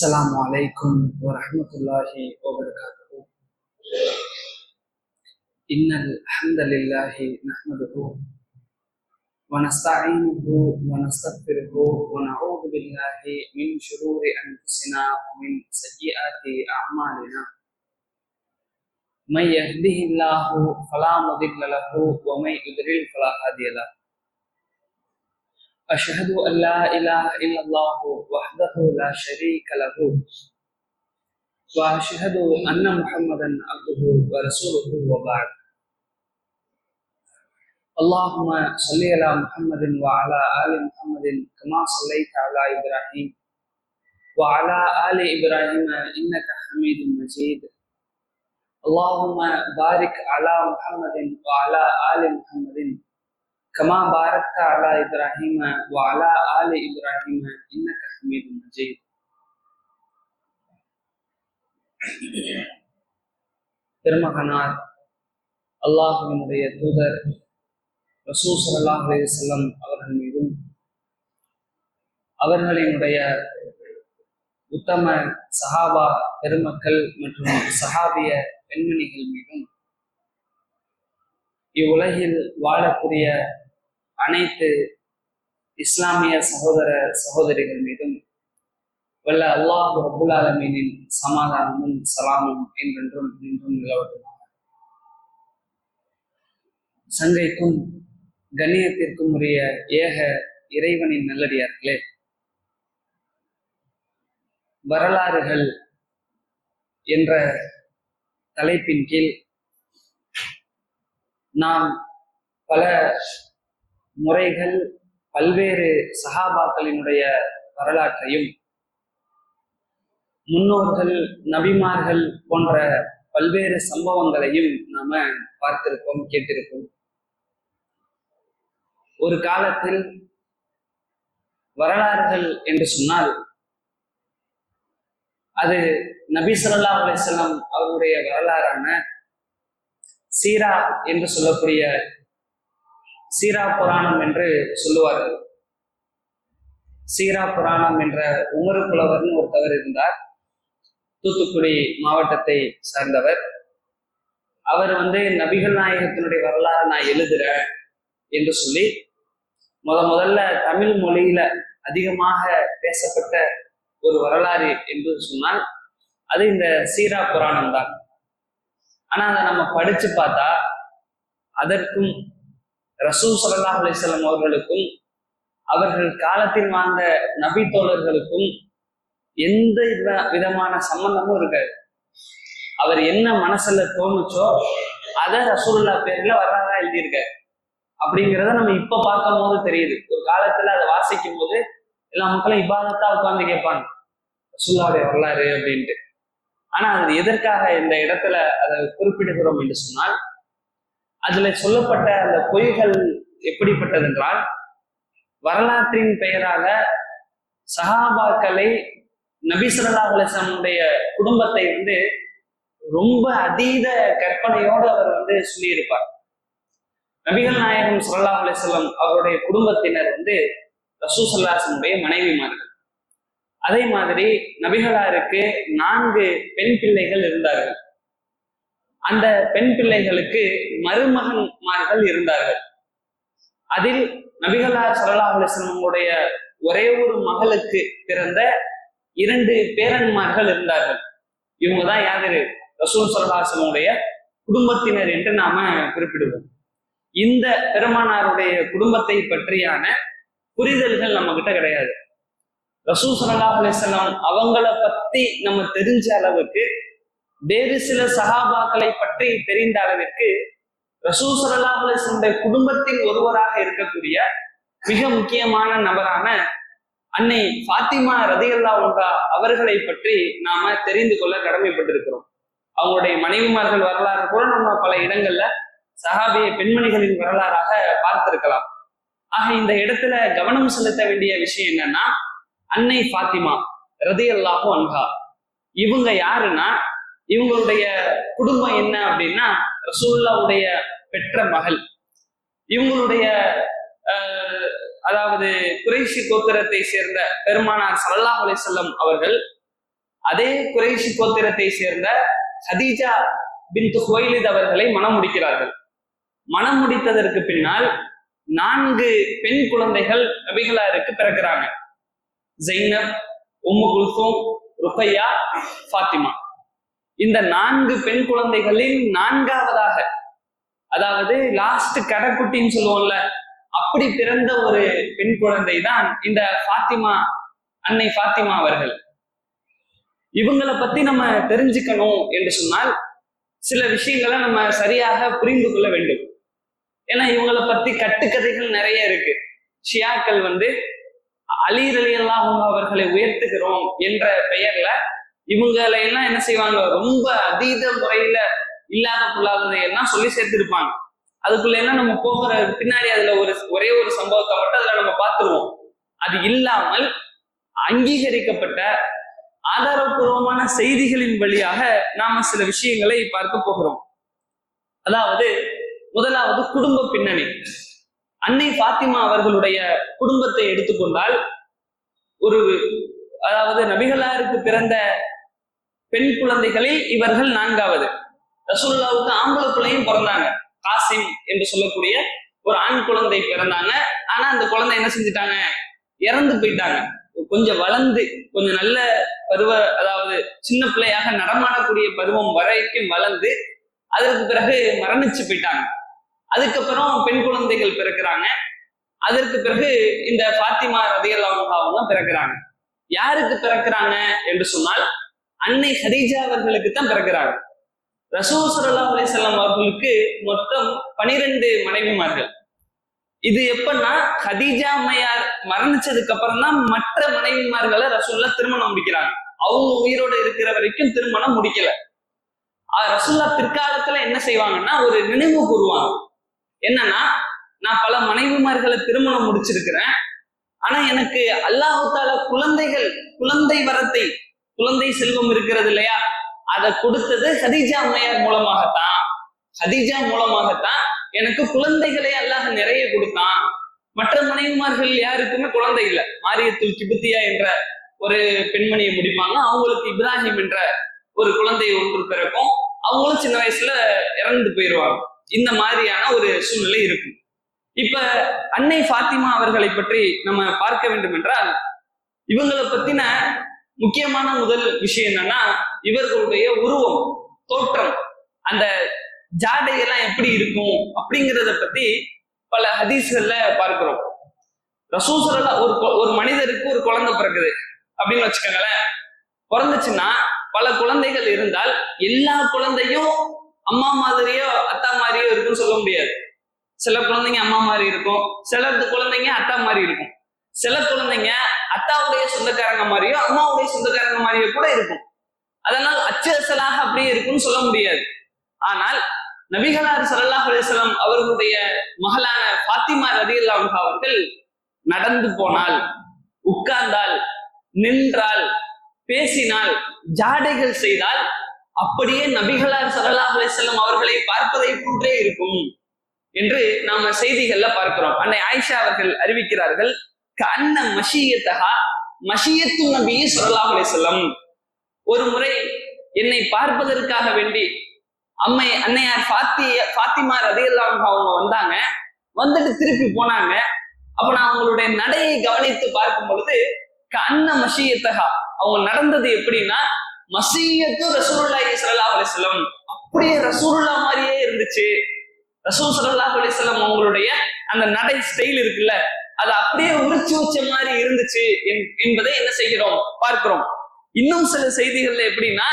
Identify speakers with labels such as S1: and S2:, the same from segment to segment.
S1: السلام عليكم ورحمة الله وبركاته. إن الحمد لله نحمده ونستعينه ونستغفره ونعوذ بالله من شرور أنفسنا ومن سيئات أعمالنا. من يهده الله فلا مضل له ومن يضلل فلا هادي له. أشهد أن لا إله إلا الله وحده لا شريك له وأشهد أن محمدا عبده ورسوله وبعد. اللهم صل على محمد وعلى آل محمد كما صليت على إبراهيم وعلى آل إبراهيم إنك حميد مجيد. اللهم بارك على محمد وعلى آل محمد كما باركت على إبراهيم وعلى آل إبراهيم إنك حميد مجيد. பெருமகனார் அல்லாஹ்வினுடைய தூதர் ரசூல் ஸல்லல்லாஹு அலைஹி வஸல்லம் அவர்கள் மீதும் அவர்களினுடைய உத்தம சஹாபா பெருமக்கள் மற்றும் சஹாபிய பெண்மணிகள் மீதும் இவ்வுலகில் வாழக்கூடிய அனைத்து இஸ்லாமிய சகோதர சகோதரிகள் மீதும் வல்ல அல்லாஹ் ரப்புல் ஆலமீனின் சமாதானமும் சலாமும் என்றென்றும் நின்றும் நிலவட்டுமாக. சங்கைக்கும் கண்ணியத்திற்கும் உரிய ஏக இறைவனின் நல்லடியார்களே, வரலாறுகள் என்ற தலைப்பின் கீழ் நாம் பல முறைகள் பல்வேறு சஹாபாக்களினுடைய வரலாற்றையும் முன்னோர்கள் நபிமார்கள் போன்ற பல்வேறு சம்பவங்களையும் நாம பார்த்திருக்கோம், கேட்டிருக்கோம். ஒரு காலத்தில் வரலாறுகள் என்று சொன்னால் அது நபி ஸல்லல்லாஹு அலைஹி வஸல்லம் அவருடைய வரலாறான சீரா என்று சொல்லக்கூடிய சீரா புராணம் என்று சொல்லுவார்கள். சீரா புராணம் என்ற உமரு புலவர்னு ஒருத்தவர் இருந்தார். தூத்துக்குடி மாவட்டத்தை சார்ந்தவர். அவர் நபிகள் நாயகத்தினுடைய வரலாறு நான் எழுதுறேன் என்று சொல்லி முதல்ல தமிழ் மொழியில அதிகமாக பேசப்பட்ட ஒரு வரலாறு என்று சொன்னால் அது இந்த சீரா புராணம் தான். ஆனா அதை நம்ம படிச்சு பார்த்தா அதற்கும் ரசூல் ஸல்லல்லாஹு அலைஹி வஸல்லம் அவர்களுக்கும் அவர்கள் காலத்தில் வாழ்ந்த நபி தோழர்களுக்கும் எந்த விதமான சம்பந்தமும் இருக்காது. அவர் என்ன மனசுல தோணுச்சோ அதை ரசூலுல்லாஹ் பேர்ல வரலாறா எழுதியிருக்காரு அப்படிங்கிறத நம்ம இப்ப பார்க்கும் போது தெரியுது. ஒரு காலத்துல அதை வாசிக்கும் போது எல்லா மக்களும் இபாதத்தா உட்கார்ந்து கேட்பாங்க ரசூலுல்லாஹ்வுடைய வரலாறு அப்படின்ட்டு. ஆனா அது எதற்காக இந்த இடத்துல அதை குறிப்பிடுகிறோம் என்று சொன்னால், அதுல சொல்லப்பட்ட அந்த பொய்கள் எப்படிப்பட்டது என்றால், வரலாற்றின் பெயராக சஹாபாக்களை நபி ஸல்லல்லாஹு அலைஹி வஸல்லம் குடும்பத்தை ரொம்ப அதீத கற்பனையோடு அவர் சொல்லியிருப்பார். நபிகள் நாயகம் ஸல்லல்லாஹு அலைஹி வஸல்லம் அவருடைய குடும்பத்தினர் ரசூல் ஸல்லல்லாஹு அலைஹி வஸல்லம் மனைவிமார்கள். அதே மாதிரி நபிகளாருக்கு 4 பெண் பிள்ளைகள் இருந்தார்கள். அந்த பெண் பிள்ளைகளுக்கு மருமகன்மார்கள் இருந்தார்கள். அதில் நபிகளார் ஸல்லல்லாஹு அலைஹி வஸல்லம் ஒரே ஒரு மகளுக்கு பிறந்த 2 பேரன்மார்கள் இருந்தார்கள். இவங்கதான் யாரு? ரசூல் ஸல்லல்லாஹு அலைஹி வஸல்லம் குடும்பத்தினர் என்று நாம குறிப்பிடுவோம். இந்த பெருமானாருடைய குடும்பத்தை பற்றியான புரிதல்கள் நம்ம கிட்ட கிடையாது. ரசூல் ஸல்லல்லாஹு அலைஹி வஸல்லம் அவங்கள பத்தி நம்ம தெரிஞ்ச அளவுக்கு, வேறு சில சஹாபாக்களை பற்றி தெரிந்த அளவிற்கு ரசூல் ஸல்லல்லாஹு அலைஹி வஸல்லம் குடும்பத்தில் ஒருவராக இருக்கக்கூடிய மிக முக்கியமான நபரான அன்னை ஃபாத்திமா ரலியல்லாஹு அன்ஹா அவர்களை பற்றி நாம தெரிந்து கொள்ள கடமைப்பட்டிருக்கிறோம். அவங்களுடைய மனைவிமார்கள் வரலாறு கூட நம்ம பல இடங்கள்ல சஹாபிய பெண்மணிகளின் வரலாறாக பார்த்திருக்கலாம். ஆக இந்த இடத்துல கவனம் செலுத்த வேண்டிய விஷயம் என்னன்னா, அன்னை ஃபாத்திமா ரலியல்லாஹு அன்ஹா இவங்க யாருன்னா, இவங்களுடைய குடும்பம் என்ன அப்படின்னா ரசூலுல்லாஹ்வுடைய பெற்ற மகள். இவங்களுடைய அதாவது குறைஷி கோத்திரத்தை சேர்ந்த பெருமானார் ஸல்லல்லாஹு அலைஹி வஸல்லம் அவர்கள் அதே குறைஷி கோத்திரத்தை சேர்ந்த ஹதீஜா பின்த் குவைலித் அவர்களை மனம் முடிக்கிறார்கள். மனம் முடித்ததற்கு பின்னால் 4 பெண் குழந்தைகள் நபிகளாருக்கு பிறக்கிறாங்க. ஜைனப், உம்மு குல்சூம், ருக்கையா, ஃபாத்திமா. இந்த 4 பெண் குழந்தைகளில் 4வதாக, அதாவது லாஸ்ட் கடைக்குட்டின்னு சொல்லுவோம்ல, அப்படி பிறந்த ஒரு பெண் குழந்தை தான் இந்த ஃபாத்திமா, அன்னை ஃபாத்திமா அவர்கள். இவங்களை பத்தி நம்ம தெரிஞ்சுக்கணும் என்று சொன்னால் சில விஷயங்களை நம்ம சரியாக புரிந்து கொள்ள வேண்டும். ஏன்னா இவங்களை பத்தி கட்டுக்கதைகள் நிறைய இருக்கு. ஷியாக்கள் அலி ரலியல்லாஹு அன்ஹு அவர்களை உயர்த்துகிறோம் என்ற பெயர்ல இவங்களை எல்லாம் என்ன செய்வாங்க, ரொம்ப அதீத முறையில இல்லாத பொல்லாததை எல்லாம் சொல்லி சேர்த்திருப்பாங்க. அதுக்குள்ள என்ன நம்ம போகிற பின்னாடி அதுல ஒரே ஒரு சம்பவத்தை மட்டும் அதுல நம்ம பார்த்துருவோம். அது இல்லாமல் அங்கீகரிக்கப்பட்ட ஆதாரபூர்வமான செய்திகளின் வழியாக நாம சில விஷயங்களை பார்க்க போகிறோம். அதாவது முதலாவது குடும்ப பின்னணி. அன்னை ஃபாத்திமா அவர்களுடைய குடும்பத்தை எடுத்துக்கொண்டால், அதாவது நபிகளாருக்கு பிறந்த பெண் குழந்தைகளில் இவர்கள் 4வது. ரசூலுல்லாஹ்வுக்கு ஆம்பளை பிள்ளையும் பிறந்தாங்க. காசிம் என்று சொல்லக்கூடிய ஒரு ஆண் குழந்தை பிறந்தாங்க. ஆனா அந்த குழந்தை என்ன செஞ்சுட்டாங்க, இறந்து போயிட்டாங்க. கொஞ்சம் வளர்ந்து கொஞ்சம் நல்ல அதாவது சின்ன பிள்ளையாக நடமாடக்கூடிய பருவம் வரைக்கும் வளர்ந்து அதற்கு பிறகு மரணிச்சு போயிட்டாங்க. அதுக்கப்புறம் பெண் குழந்தைகள் பிறக்கிறாங்க. அதற்கு பிறகு இந்த ஃபாத்திமா ரலியல்லாஹு அன்ஹா பிறக்கிறாங்க. யாருக்கு பிறக்கிறாங்க என்று சொன்னால் அன்னை ஹதீஜா அவர்களுக்கு தான் பிறக்கிறாங்க. ரசூல் ஸல்லல்லாஹு அலைஹி வஸல்லம் அவர்களுக்கு மொத்தம் 12 மனைவிமார்கள். இது எப்பன்னா ஹதீஜா அம்மையார் மரணிச்சதுக்கு அப்புறம் தான் மற்ற மனைவிமார்களை ரசூல்லா திருமணம் முடிக்கிறாங்க. அவங்க உயிரோடு இருக்கிற வரைக்கும் திருமணம் முடிக்கல. ரசூல்லா பிற்காலத்துல என்ன செய்வாங்கன்னா ஒரு நினைவு கூறுவாங்க. என்னன்னா, நான் பல மனைவிமார்களை திருமணம் முடிச்சிருக்கிறேன், ஆனா எனக்கு அல்லாஹ் தஆலா குழந்தை வரத்தை, குழந்தை செல்வம் இருக்கிறது இல்லையா, அதை கொடுத்தது ஹதீஜா அம்மையார் மூலமாகத்தான். ஹதீஜா மூலமாகத்தான் எனக்கு குழந்தைகளை அல்லாஹ் நிறைய கொடுத்தான். மற்ற மனைவிமார்கள் யாருக்குமே குழந்தை இல்லை. மாரியத்துல் கிப்தியா என்ற ஒரு பெண்மணியை முடிப்பாங்க. அவங்களுக்கு இப்ராஹிம் என்ற ஒரு குழந்தை ஒன்று பிறக்கும். அவங்களும் சின்ன வயசுல இறந்து போயிடுவாங்க. இந்த மாதிரியான ஒரு சூழ்நிலை இருக்கும். இப்ப அன்னை ஃபாத்திமா அவர்களை பற்றி நம்ம பார்க்க வேண்டும் என்றால், இவங்களை பத்தின முக்கியமான முதல் விஷயம் என்னன்னா, இவர்களுடைய உருவம், தோற்றம், அந்த ஜாடையெல்லாம் எப்படி இருக்கும் அப்படிங்கிறத பத்தி பல ஹதீஸ்கள்ல பார்க்கிறோம். ரசூல் ஸல்லல்லாஹு ஒரு மனிதருக்கு ஒரு குழந்தை பிறக்குது அப்படின்னு வச்சுக்கோங்களேன். பிறந்துச்சுன்னா பல குழந்தைகள் இருந்தால் எல்லா குழந்தையும் அம்மா மாதிரியோ அத்தா மாதிரியோ இருக்குன்னு சொல்ல முடியாது. சில குழந்தைங்க அம்மா மாதிரி இருக்கும், சில குழந்தைங்க அத்தா மாதிரி இருக்கும், சில குழந்தைங்க அத்தாவுடைய சொந்தக்காரங்க மாதிரியோ அம்மாவுடைய சொந்தக்காரங்க மாதிரியோ கூட இருக்கும். அதனால் அச்சலாக அப்படியே இருக்குன்னு சொல்ல முடியாது. ஆனால் நபிகளார் ஸல்லல்லாஹு அலைஹி வஸல்லம் அவர்களுடைய மகளான ஃபாத்திமா ரலியல்லாஹு அன்ஹா அவர்கள் நடந்து போனால், உட்கார்ந்தால், நின்றால், பேசினால், ஜாடைகள் செய்தால் அப்படியே நபிகளார் ஸல்லல்லாஹு அலைஹி வஸல்லம் அவர்களை பார்ப்பதை போன்றே இருக்கும் என்று நாம செய்திகள்ல பார்க்கிறோம். அன்னை ஆயிஷா அவர்கள் அறிவிக்கிறார்கள், கஅன்ன மஷியத்தஹா மஷியத்து நபி ஸல்லல்லாஹு அலைஹி வஸல்லம். ஒரு முறை என்னை பார்ப்பதற்காக வேண்டி அன்னையார் ஃபாத்திமா ரலியல்லாஹு அன்ஹா அவங்க வந்தாங்க. வந்துட்டு திருப்பி போனாங்க. அப்ப நான் அவங்களுடைய நடையை கவனித்து பார்க்கும் பொழுது கஅன்ன மஷியத்தஹா, அவங்க நடந்தது எப்படின்னா மஷியத்து ரசூலுல்லாஹி ஸல்லல்லாஹு அலைஹி வஸல்லம், அப்படியே ரசூலுல்லாஹ் மாதிரியே இருந்துச்சு. ரசூல் ஸல்லல்லாஹு அலைஹி வஸல்லம் அவங்களுடைய அந்த நடை ஸ்டைல் இருக்குல்ல, அது அப்படியே உரிச்சு வச்ச மாதிரி இருந்துச்சு என்பதை என்ன செய்கிறோம், பார்க்கிறோம். இன்னும் சில செய்திகள்ல எப்படின்னா,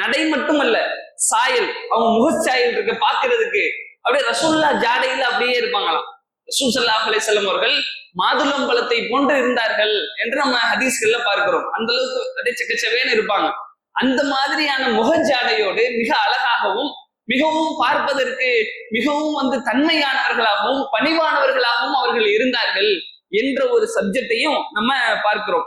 S1: நடை மட்டுமல்ல, சாயல், அவங்க முகச்சாயல் இருக்கு பார்க்கிறதுக்கு அப்படியே ரசூலுல்லாஹ் ஜாடையில அப்படியே இருப்பாங்களாம். ரசூல் ஸல்லல்லாஹு அலைஹி வஸல்லம் அவர்கள் மாதுளம்பழத்தை போன்று இருந்தார்கள் என்று நம்ம ஹதீஸ்கள்ல பார்க்கிறோம். அந்த அளவுக்கு அப்படியே செக்கச்சவேன்னு இருப்பாங்க. அந்த மாதிரியான முகஜாடையோடு மிக அழகாகவும் மிகவும் பார்ப்பதற்கு மிகவும் தன்மையானவர்களாகவும் பணிவானவர்களாகவும் அவர்கள் இருந்தார்கள் என்ற ஒரு சப்ஜெக்டையும் நம்ம பார்க்கிறோம்.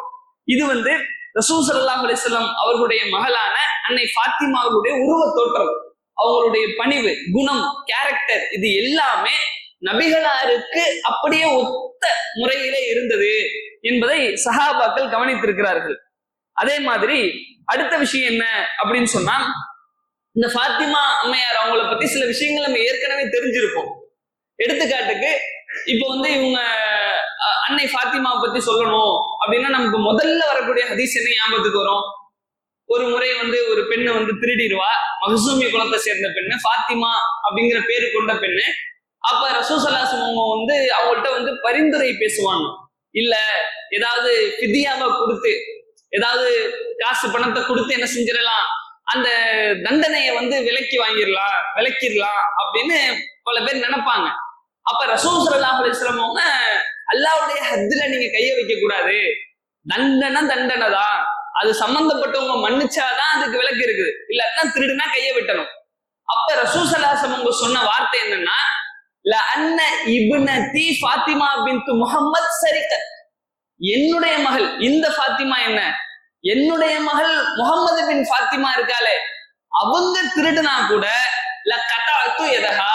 S1: இது ரசூல் ஸல்லல்லாஹு அலைஹி வஸல்லம் அவர்களுடைய மகளான அன்னை ஃபாத்திமா அவர்களுடைய உருவ தோற்றம், அவங்களுடைய பணிவு, குணம், கேரக்டர், இது எல்லாமே நபிகளாருக்கு அப்படியே ஒத்த முறையிலே இருந்தது என்பதை சஹாபாக்கள் கவனித்திருக்கிறார்கள். அதே மாதிரி அடுத்த விஷயம் என்ன அப்படின்னு சொன்னா, இந்த ஃபாத்திமா அம்மையார் அவங்கள பத்தி சில விஷயங்கள் நம்ம ஏற்கனவே தெரிஞ்சிருப்போம். எடுத்துக்காட்டுக்கு இப்போ வந்து இவங்க அன்னை ஃபாத்திமாவை பத்தி சொல்லணும் அப்படின்னா நமக்கு முதல்ல வரக்கூடிய ஹதீஸ் என்ன ஞாபகத்துக்கு வரும்? ஒரு முறை வந்து ஒரு பெண்ணு வந்து திருடிடுவா, மகசூமி குலத்தை சேர்ந்த பெண்ணு, ஃபாத்திமா அப்படிங்கிற பேரு கொண்ட பெண்ணு. அப்ப ரசூல் ஸல்லல்லாஹு அலைஹி வஸல்லம் வந்து அவங்கள்ட்ட வந்து பரிந்துரை பேசுவாங்க. இல்ல ஏதாவது ஃபிதியாவை கொடுத்து, ஏதாவது காசு பணத்தை கொடுத்து என்ன செஞ்சிடலாம், அந்த தண்டனையை வந்து விலக்கிடலாம் அப்படின்னு பல பேர் நினைப்பாங்க. அப்ப ரசூல் ஸல்லல்லாஹு அலைஹி வஸல்லம் அவங்க அல்லாஹ்வுடைய ஹத்துல நீங்க கைய வைக்க கூடாது, தண்டனை தான், அது சம்பந்தப்பட்டவங்க மன்னிச்சாதான் அதுக்கு விலக்கு இருக்குது, இல்லாட்டா திருடுனா கைய வெட்டணும். அப்ப ரசூல் ஸல்லல்லாஹு அலைஹி வஸல்லம் சொன்ன வார்த்தை என்னன்னா, லஅன்ன இப்னதி ஃபாத்திமா பின்த் முஹம்மத் சரிகத், என்னுடைய மகள் இந்த ஃபாத்திமா என்ன, என்னுடைய மகள் முகமது பின் ஃபாத்திமா இருக்காளே, அவங்க திருடுனா கூட லகதஅது யதஹா,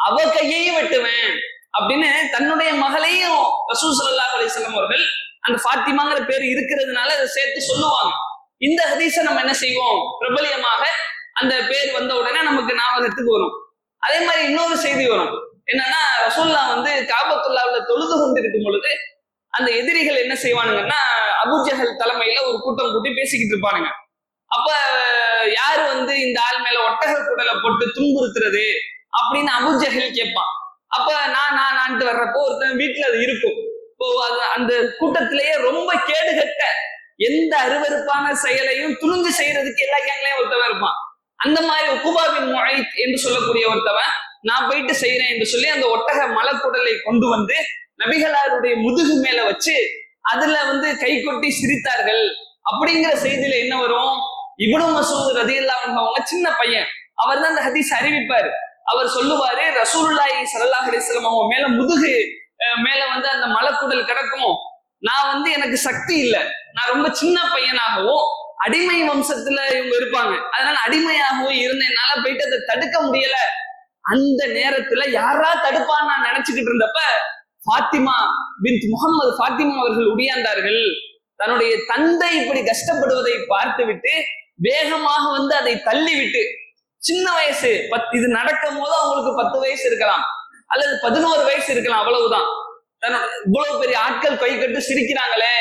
S1: அவ கையையும் வெட்டுவேன் அப்படின்னு தன்னுடைய மகளையும் ரசூல் ஸல்லல்லாஹு அலைஹி வஸல்லம் அவர்கள் அந்த ஃபாத்திமாங்கிற பேர் இருக்கிறதுனால அதை சேர்த்து சொல்லுவாங்க. இந்த ஹதீஸை நம்ம என்ன செய்வோம், பிரபலியமாக அந்த பேர் வந்த உடனே நமக்கு ஞாபகத்துக்கு வரும். அதே மாதிரி இன்னொரு செய்தி வரும், என்னன்னா ரசூலுல்லாஹ் வந்து காபத்துல்லாஹ்ல தொழுது கொண்டிருக்கும் பொழுது அந்த எதிரிகள் என்ன செய்வானுங்கன்னா, அபூஜஹல் தலைமையில ஒரு கூட்டம் கூட்டி பேசிக்கிட்டு இருப்பானுங்க. அப்ப யாரு வந்து இந்த ஆள் மேல ஒட்டக குடலை போட்டு துன்புறுத்துறது அப்படின்னு அபூஜஹல் கேட்பான். அப்ப நான் வர்றப்போ ஒருத்தன் வீட்டுல அது இருக்கும். இப்போ அந்த கூட்டத்திலேயே ரொம்ப கேடுகட்ட எந்த அருவருப்பான செயலையும் துணிஞ்சு செய்யறதுக்கு எல்லா கேங்களையும் ஒருத்தவன் இருப்பான். அந்த மாதிரி உக்குபா பின் முஐத் என்று சொல்லக்கூடிய ஒருத்தவன், நான் போயிட்டு செய்யறேன் என்று சொல்லி அந்த ஒட்டக மலக்குடலை கொண்டு வந்து நபிகளாருடைய முதுகு மேல வச்சு அதுல வந்து கை கொட்டி சிரித்தார்கள் அப்படிங்கிற செய்தியில என்ன வரும், இப்னு மஸ்ஊத் ரலியல்லாஹு அன்ஹு அவங்க சின்ன பையன், அவர் தான் அந்த ஹதீஸ் அறிவிப்பாரு. அவர் சொல்லுவாரு, ரசூலுல்லாஹி ஸல்லல்லாஹு அலைஹி வஸல்லம் அவங்க மேல முதுகு மேல வந்து அந்த மலக்குடல் கிடக்கும், நான் வந்து எனக்கு சக்தி இல்லை, நான் ரொம்ப சின்ன பையனாகவும் அடிமை வம்சத்துல இவங்க இருப்பாங்க, அதனால அடிமையாகவும் இருந்தேனால போயிட்டு அதை தடுக்க முடியல. அந்த நேரத்துல யாரா தடுப்பான்னு நான் நினைச்சுக்கிட்டு இருந்தப்ப ஃபாத்திமா பின்த் முஹம்மது ஃபாத்திமா அவர்கள் உடையாந்தார்கள். தன்னுடைய தந்தை இப்படி கஷ்டப்படுவதை பார்த்து விட்டு வேகமாக வந்து அதை தள்ளி விட்டு, சின்ன வயசு இது நடக்கும் போது அவங்களுக்கு 10 வயசு இருக்கலாம் அல்லது 11 வயசு இருக்கலாம், அவ்வளவுதான். இவ்வளவு பெரிய ஆட்கள் கை கட்டு சிரிக்கிறாங்களே,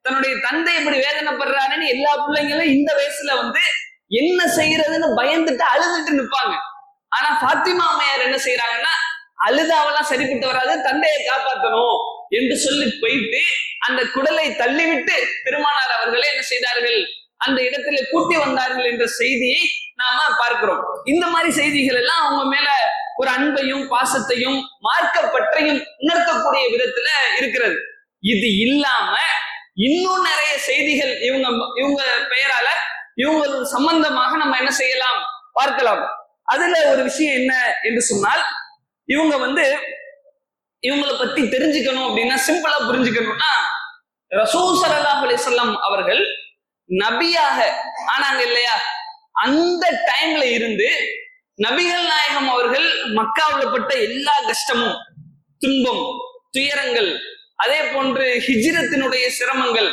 S1: தன்னுடைய தந்தை இப்படி வேதனைப்படுறாருன்னு எல்லா பிள்ளைங்களும் இந்த வயசுல வந்து என்ன செய்யறதுன்னு பயந்துட்டு அழுதுட்டு நிற்பாங்க. ஆனா ஃபாத்திமா அம்மையார் என்ன செய்யறாங்கன்னா, அழுதாவெல்லாம் சரிப்பட்டு வராது, தந்தையை காப்பாற்றணும் என்று சொல்லி போயிட்டு அந்த குடலை தள்ளிவிட்டு பெருமானார் அவர்களே என்ன செய்தார்கள், அந்த இடத்துல கூட்டி வந்தார்கள் என்ற செய்தியை நாம பார்க்கிறோம். இந்த மாதிரி செய்திகள் எல்லாம் அவங்க மேல ஒரு அன்பையும் பாசத்தையும் மார்க்கப்பற்றையும் உணர்த்தக்கூடிய விதத்துல இருக்கிறது. இது இல்லாம இன்னும் நிறைய செய்திகள் இவங்க பெயரால இவங்க சம்பந்தமாக நம்ம என்ன செய்யலாம், பார்க்கலாம். அதுல ஒரு விஷயம் என்ன என்று சொன்னால், இவங்க வந்து இவங்களை பத்தி தெரிஞ்சுக்கணும் அப்படின்னா, சிம்பிளா புரிஞ்சுக்கணும்னா, ரசூல் ஸல்லல்லாஹு அலைஹி வஸல்லம் அவர்கள் நபியாக ஆனாங்க இல்லையா, அந்த டைம்ல இருந்து நபிகள் நாயகம் அவர்கள் மக்காவுல பட்ட எல்லா கஷ்டமும், துன்பம், துயரங்கள், அதே போன்று ஹிஜ்ரத்தினுடைய சிரமங்கள்,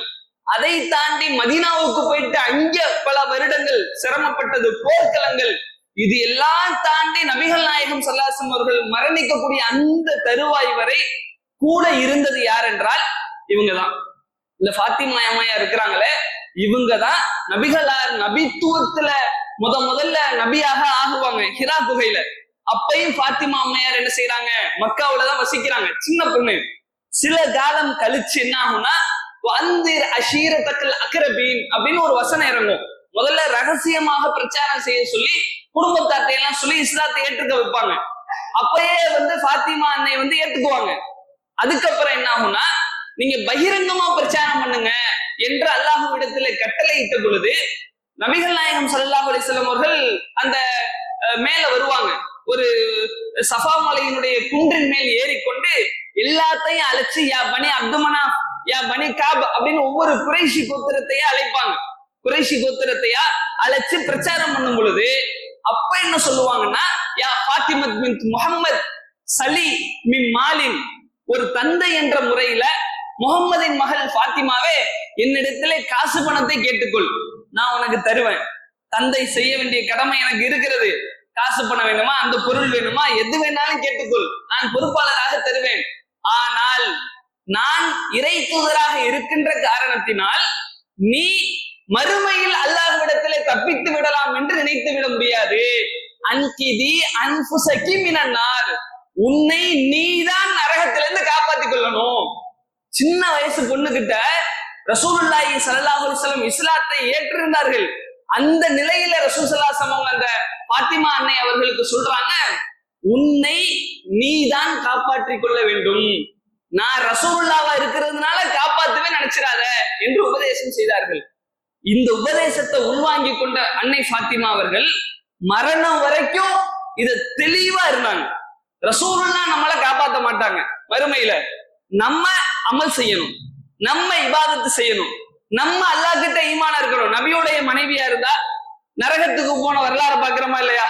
S1: அதை தாண்டி மதீனாவுக்கு போயிட்டு அங்க பல வருடங்கள் சிரமப்பட்டது, போர்க்களங்கள், இது எல்லாம் தாண்டி நபிகள் நாயகம் ஸல்லல்லாஹு அலைஹி வஸல்லம் அவர்கள் மரணிக்கக்கூடிய அந்த தருவாய் வரை கூட இருந்தது யார் என்றால் இவங்கதான். இந்த ஃபாத்திமா அம்மையா இருக்கிறாங்களே, இவங்கதான் நபிகளார் நபித்துவத்துல முதல்ல நபியாக ஆகுவாங்க ஹிரா குகையில. அப்பையும் ஃபாத்திமா அம்மையார் என்ன செய்யறாங்க, மக்காவுலதான் வசிக்கிறாங்க, சின்ன பொண்ணு. சில காலம் கழிச்சு என்ன ஆகும்னா, வந்திர் அஷீரத்தக்கல் அக்ரபீன் அப்படின்னு ஒரு வசனம் இறங்கும். முதல்ல ரகசியமாக பிரச்சாரம் செய்ய சொல்லி குடும்பத்தார்த்தை எல்லாம் சொல்லி இஸ்லாத்தை ஏற்றுக்க வைப்பாங்க. அப்பயே வந்து ஃபாத்திமா அன்னை வந்து ஏத்துக்குவாங்க. அதுக்கப்புறம் என்ன ஆகும்னா, நீங்க பகிரங்கமா பிரச்சாரம் பண்ணுங்க என்று அல்லாஹ்விடத்துல கட்டளையிட்ட பொழுது நபிகள் நாயகம் ஸல்லல்லாஹு அலைஹி வஸல்லம் அவர்கள் அந்த மேல வருவாங்க. ஒரு சஃபா மலையினுடைய குன்றின் மேல் ஏறிக்கொண்டு எல்லாத்தையும் அழைச்சு யா பனி அப்துமனா யா பனி காப் அப்படின்னு ஒவ்வொரு குறைஷி கோத்திரத்தையா அழைப்பாங்க. குறைஷி கோத்திரத்தையா அழைச்சு பிரச்சாரம் பண்ணும் பொழுது அப்ப என்ன சொல்லுவாங்கன்னா, யா ஃபாத்திமத் பின்த் முஹம்மத் சலி மின் மாலின், ஒரு தந்தை என்ற முறையில முகம்மதின் மகள் ஃபாத்திமாவே என்னிடத்திலே காசு பணத்தை கேட்டுக்கொள், நான் உனக்கு தருவேன். தந்தை செய்ய வேண்டிய கடமை எனக்கு இருக்கிறது. காசு பணம் வேணுமா, அந்த பொருள் வேணுமா, எது வேணாலும் கேட்டுக்கொள், நான் பொறுப்பாளராக தருவேன். ஆனால் நான் இறை தூதராக இருக்கின்ற காரணத்தினால் நீ மறுமையில் அல்லாஹ்விடத்திலே தப்பித்து விடலாம் என்று நினைத்து விட முடியாது. அன்கிதி அன்ஃபுஸகி மினன்னார், உன்னை நீதான் நரகத்திலிருந்து காப்பாத்திக் கொள்ளணும். சின்ன வயசு பொண்ணுகிட்ட ரசூலுல்லாஹி ஸல்லல்லாஹு அலைஹி வஸல்லம் இஸ்லாத்தை ஏற்றிருந்தார்கள். அந்த நிலையில ரசூல் ஸல்லல்லாஹு அலைஹி வஸல்லம் அந்த பாத்திமா அன்னை அவர்களுக்கு சொல்றாங்க, உன்னை நீதான் காப்பாற்றிக் கொள்ள வேண்டும், நான் ரசூலுல்லாஹ்வா இருக்கிறதுனால காப்பாத்துவே நினைச்சிடாத என்று உபதேசம் செய்தார்கள். இந்த உபதேசத்தை உள்வாங்கி கொண்ட அன்னை ஃபாத்திமா அவர்கள் மரணம் வரைக்கும் இத தெளிவா இருந்தாங்க. ரசூலுல்லாஹ் நம்மளை காப்பாற்ற மாட்டாங்க, மறுமையில நம்ம அமல் செய்யணும், நம்ம இபாதத்து செய்யணும், நம்ம அல்லாஹ் கிட்ட ஈமானா இருக்கணும். நபியோடைய மனைவியா இருந்தா நரகத்துக்கு போன வரலாறு பாக்குறோமா இல்லையா?